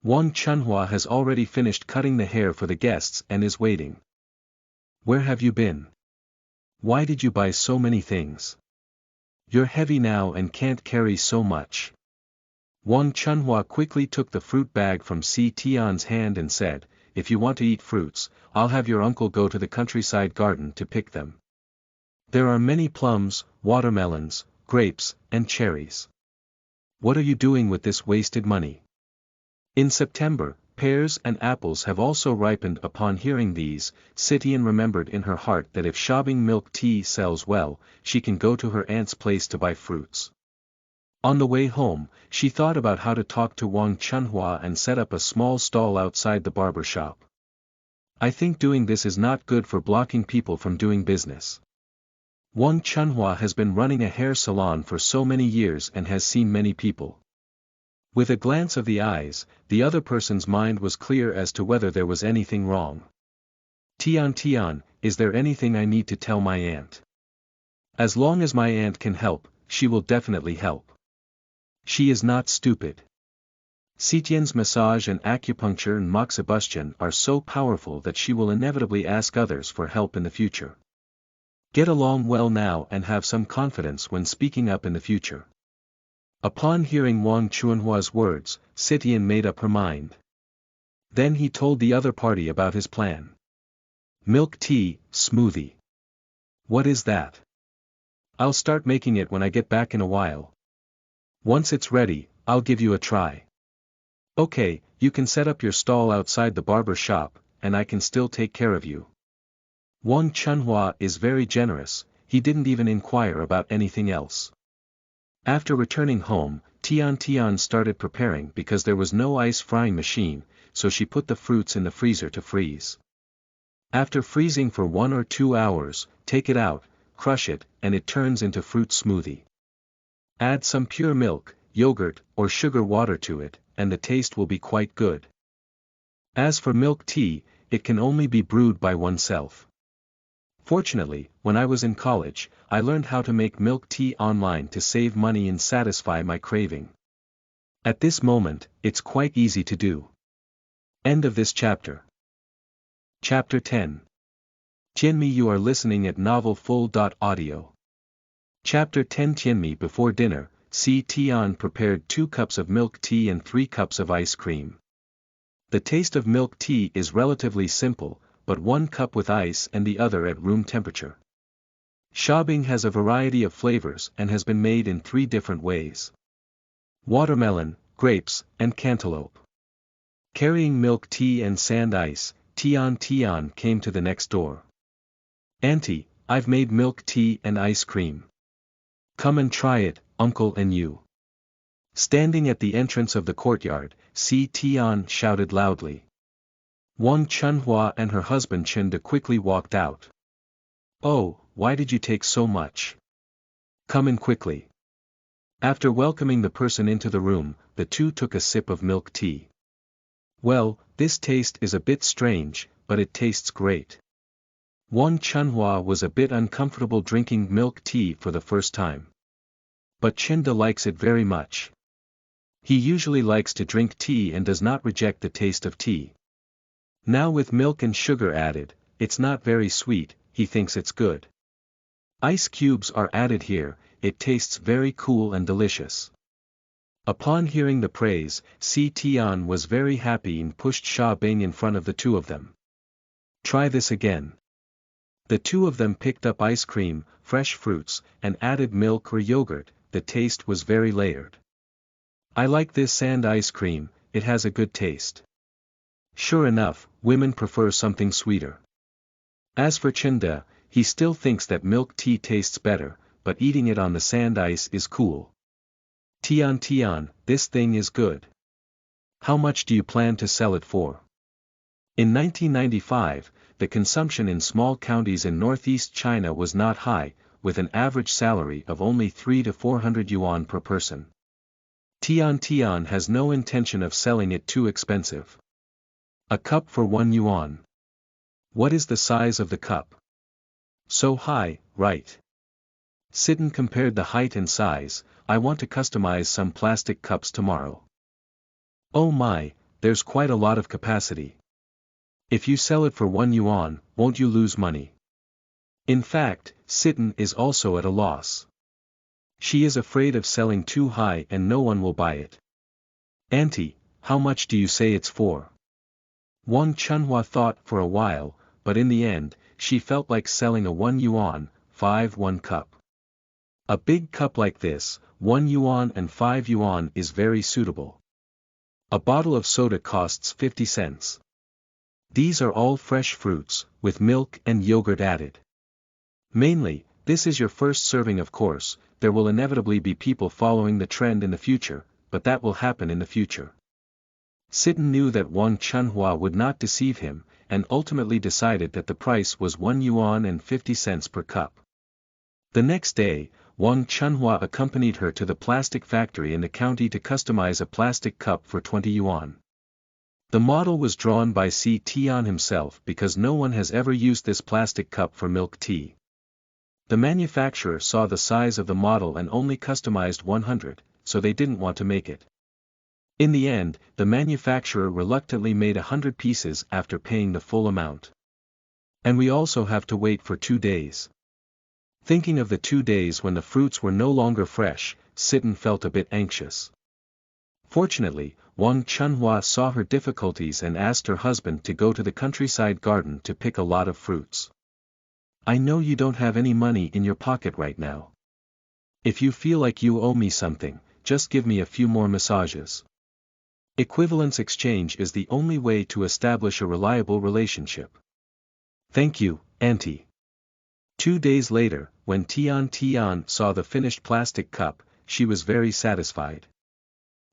Wang Chunhua has already finished cutting the hair for the guests and is waiting. Where have you been? Why did you buy so many things? You're heavy now and can't carry so much. Wang Chunhua quickly took the fruit bag from Si Tian's hand and said, if you want to eat fruits, I'll have your uncle go to the countryside garden to pick them. There are many plums, watermelons, grapes, and cherries. What are you doing with this wasted money? In September, Pears and apples have also ripened. Upon hearing these, Sitian remembered in her heart that if Shabing milk tea sells well, she can go to her aunt's place to buy fruits. On the way home, she thought about how to talk to Wang Chunhua and set up a small stall outside the barber shop. I think doing this is not good for blocking people from doing business. Wang Chunhua has been running a hair salon for so many years and has seen many people. With a glance of the eyes, the other person's mind was clear as to whether there was anything wrong. Tian, is there anything I need to tell my aunt? As long as my aunt can help, she will definitely help. She is not stupid. Sitian's massage and acupuncture and moxibustion are so powerful that she will inevitably ask others for help in the future. Get along well now and have some confidence when speaking up in the future. Upon hearing Wang Chunhua's words, Sitian made up her mind. Then he told the other party about his plan. Milk tea, smoothie. What is that? I'll start making it when I get back in a while. Once it's ready, I'll give you a try. Okay, you can set up your stall outside the barber shop, and I can still take care of you. Wang Chunhua is very generous, he didn't even inquire about anything else. After returning home, Tian started preparing because there was no ice frying machine, so she put the fruits in the freezer to freeze. After freezing for 1 or 2 hours, take it out, crush it, and it turns into fruit smoothie. Add some pure milk, yogurt, or sugar water to it, and the taste will be quite good. As for milk tea, it can only be brewed by oneself. Fortunately, when I was in college, I learned how to make milk tea online to save money and satisfy my craving. At this moment, it's quite easy to do. End of this chapter. Chapter 10. Tianmi, you are listening at novelfull.audio. Chapter 10. Tianmi. Before dinner, Tian prepared 2 cups of milk tea and 3 cups of ice cream. The taste of milk tea is relatively simple, but 1 cup with ice and the other at room temperature. Shabing has a variety of flavors and has been made in 3 different ways. Watermelon, grapes, and cantaloupe. Carrying milk tea and sand ice, Tian came to the next door. Auntie, I've made milk tea and ice cream. Come and try it, uncle and you. Standing at the entrance of the courtyard, Tian shouted loudly. Wang Chunhua and her husband Chinda quickly walked out. Oh, why did you take so much? Come in quickly. After welcoming the person into the room, the 2 took a sip of milk tea. Well, this taste is a bit strange, but it tastes great. Wang Chunhua was a bit uncomfortable drinking milk tea for the first time. But Chinda likes it very much. He usually likes to drink tea and does not reject the taste of tea. Now with milk and sugar added, it's not very sweet, he thinks it's good. Ice cubes are added here, it tastes very cool and delicious. Upon hearing the praise, Tian was very happy and pushed Shabing in front of the 2 of them. Try this again. The 2 of them picked up ice cream, fresh fruits, and added milk or yogurt. The taste was very layered. I like this sand ice cream, it has a good taste. Sure enough, women prefer something sweeter. As for Chinda, he still thinks that milk tea tastes better, but eating it on the sand ice is cool. Tian, this thing is good. How much do you plan to sell it for? In 1995, the consumption in small counties in northeast China was not high, with an average salary of only 300 to 400 yuan per person. Tian has no intention of selling it too expensive. A cup for 1 yuan. What is the size of the cup? So high, right? Sitten compared the height and size. I want to customize some plastic cups tomorrow. Oh my, there's quite a lot of capacity. If you sell it for 1 yuan, won't you lose money? In fact, Sitten is also at a loss. She is afraid of selling too high and no one will buy it. Auntie, how much do you say it's for? Wang Chunhua thought for a while, but in the end, she felt like selling a 1 yuan, 1 cup. A big cup like this, 1 yuan and 5 yuan is very suitable. A bottle of soda costs 50 cents. These are all fresh fruits, with milk and yogurt added. Mainly, this is your first serving of course, there will inevitably be people following the trend in the future, but that will happen in the future. Sitten knew that Wang Chunhua would not deceive him, and ultimately decided that the price was 1 yuan and 50 cents per cup. The next day, Wang Chunhua accompanied her to the plastic factory in the county to customize a plastic cup for 20 yuan. The model was drawn by Si Tian himself because no one has ever used this plastic cup for milk tea. The manufacturer saw the size of the model and only customized 100, so they didn't want to make it. In the end, the manufacturer reluctantly made 100 pieces after paying the full amount. And we also have to wait for 2 days. Thinking of the 2 days when the fruits were no longer fresh, Sitten felt a bit anxious. Fortunately, Wang Chunhua saw her difficulties and asked her husband to go to the countryside garden to pick a lot of fruits. I know you don't have any money in your pocket right now. If you feel like you owe me something, just give me a few more massages. Equivalence exchange is the only way to establish a reliable relationship. Thank you, Auntie. 2 days later, when Tian saw the finished plastic cup, she was very satisfied.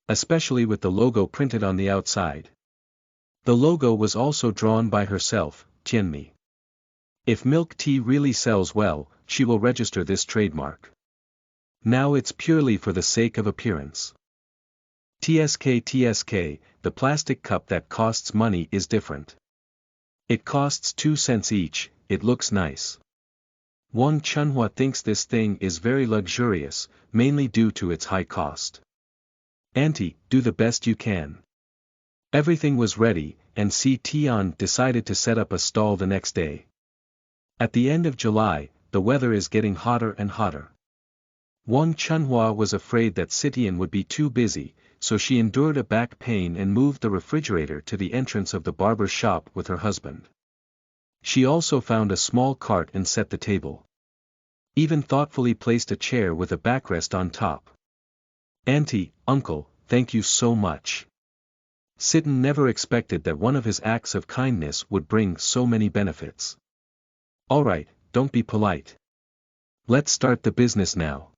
Especially with the logo printed on the outside. The logo was also drawn by herself, Tianmi. If milk tea really sells well, she will register this trademark. Now it's purely for the sake of appearance. TSK, the plastic cup that costs money is different. It costs 2 cents each, it looks nice. Wang Chunhua thinks this thing is very luxurious, mainly due to its high cost. Auntie, do the best you can. Everything was ready, and Si Tian decided to set up a stall the next day. At the end of July, the weather is getting hotter and hotter. Wang Chunhua was afraid that Sitian would be too busy, so she endured a back pain and moved the refrigerator to the entrance of the barber shop with her husband. She also found a small cart and set the table. Even thoughtfully placed a chair with a backrest on top. Auntie, uncle, thank you so much. Sitten never expected that one of his acts of kindness would bring so many benefits. Alright, don't be polite. Let's start the business now.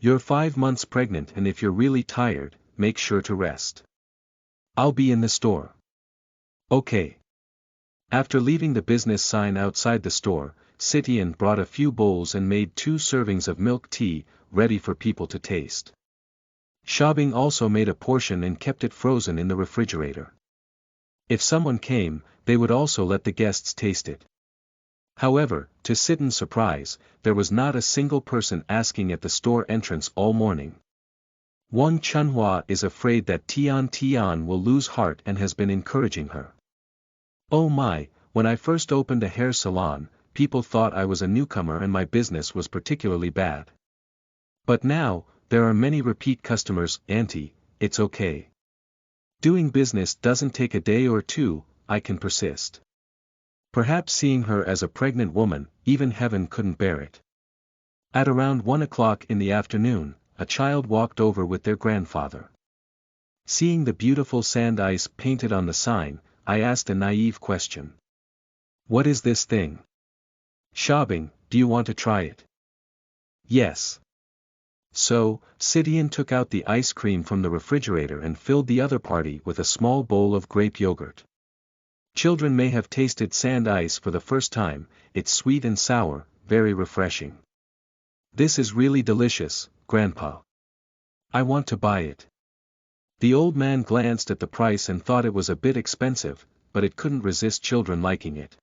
You're 5 months pregnant and if you're really tired, make sure to rest. I'll be in the store. Okay. After leaving the business sign outside the store, Sitian brought a few bowls and made 2 servings of milk tea, ready for people to taste. Xiaobing also made a portion and kept it frozen in the refrigerator. If someone came, they would also let the guests taste it. However, to Sitten's surprise, there was not a single person asking at the store entrance all morning. Wang Chunhua is afraid that Tian will lose heart and has been encouraging her. Oh my, when I first opened a hair salon, people thought I was a newcomer and my business was particularly bad. But now, there are many repeat customers. Auntie, it's okay. Doing business doesn't take a day or 2, I can persist. Perhaps seeing her as a pregnant woman, even heaven couldn't bear it. At around 1 o'clock in the afternoon, a child walked over with their grandfather. Seeing the beautiful sand ice painted on the sign, I asked a naive question. What is this thing? Xiaobing, do you want to try it? Yes. So, Sitian took out the ice cream from the refrigerator and filled the other party with a small bowl of grape yogurt. Children may have tasted sand ice for the first time, it's sweet and sour, very refreshing. This is really delicious, Grandpa. I want to buy it. The old man glanced at the price and thought it was a bit expensive, but it couldn't resist children liking it.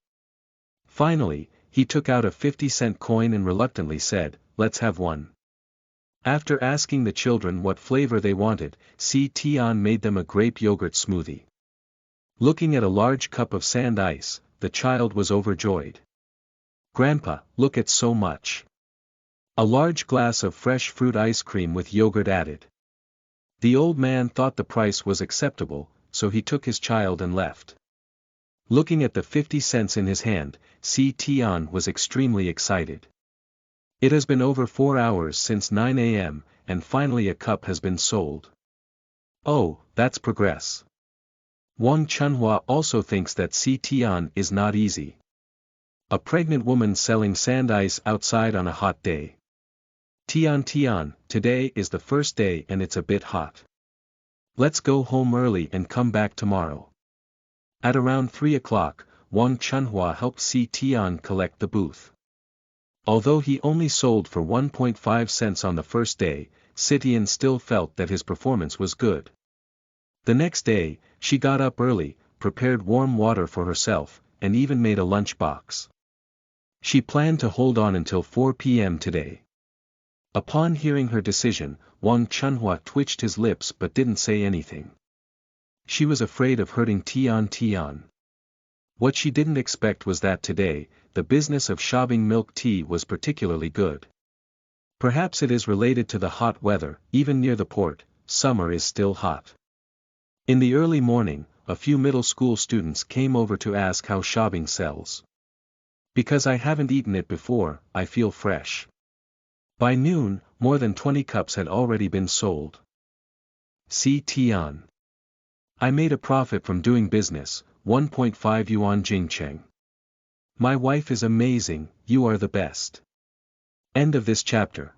Finally, he took out a 50-cent coin and reluctantly said, let's have one. After asking the children what flavor they wanted, Si Tian made them a grape yogurt smoothie. Looking at a large cup of sand ice, the child was overjoyed. Grandpa, look at so much. A large glass of fresh fruit ice cream with yogurt added. The old man thought the price was acceptable, so he took his child and left. Looking at the 50 cents in his hand, Si Tian was extremely excited. It has been over 4 hours since 9 a.m., and finally a cup has been sold. Oh, that's progress. Wang Chunhua also thinks that Tian is not easy. A pregnant woman selling sand ice outside on a hot day. Tian, today is the first day and it's a bit hot. Let's go home early and come back tomorrow. At around 3 o'clock, Wang Chunhua helped Tian collect the booth. Although he only sold for 1.5 cents on the first day, Tian still felt that his performance was good. The next day, she got up early, prepared warm water for herself, and even made a lunchbox. She planned to hold on until 4 p.m. today. Upon hearing her decision, Wang Chunhua twitched his lips but didn't say anything. She was afraid of hurting Tian. What she didn't expect was that today, the business of shopping milk tea was particularly good. Perhaps it is related to the hot weather. Even near the port, summer is still hot. In the early morning, a few middle school students came over to ask how shopping sells. Because I haven't eaten it before, I feel fresh. By noon, more than 20 cups had already been sold. Tian. I made a profit from doing business, 1.5 yuan Jingcheng. My wife is amazing, you are the best. End of this chapter.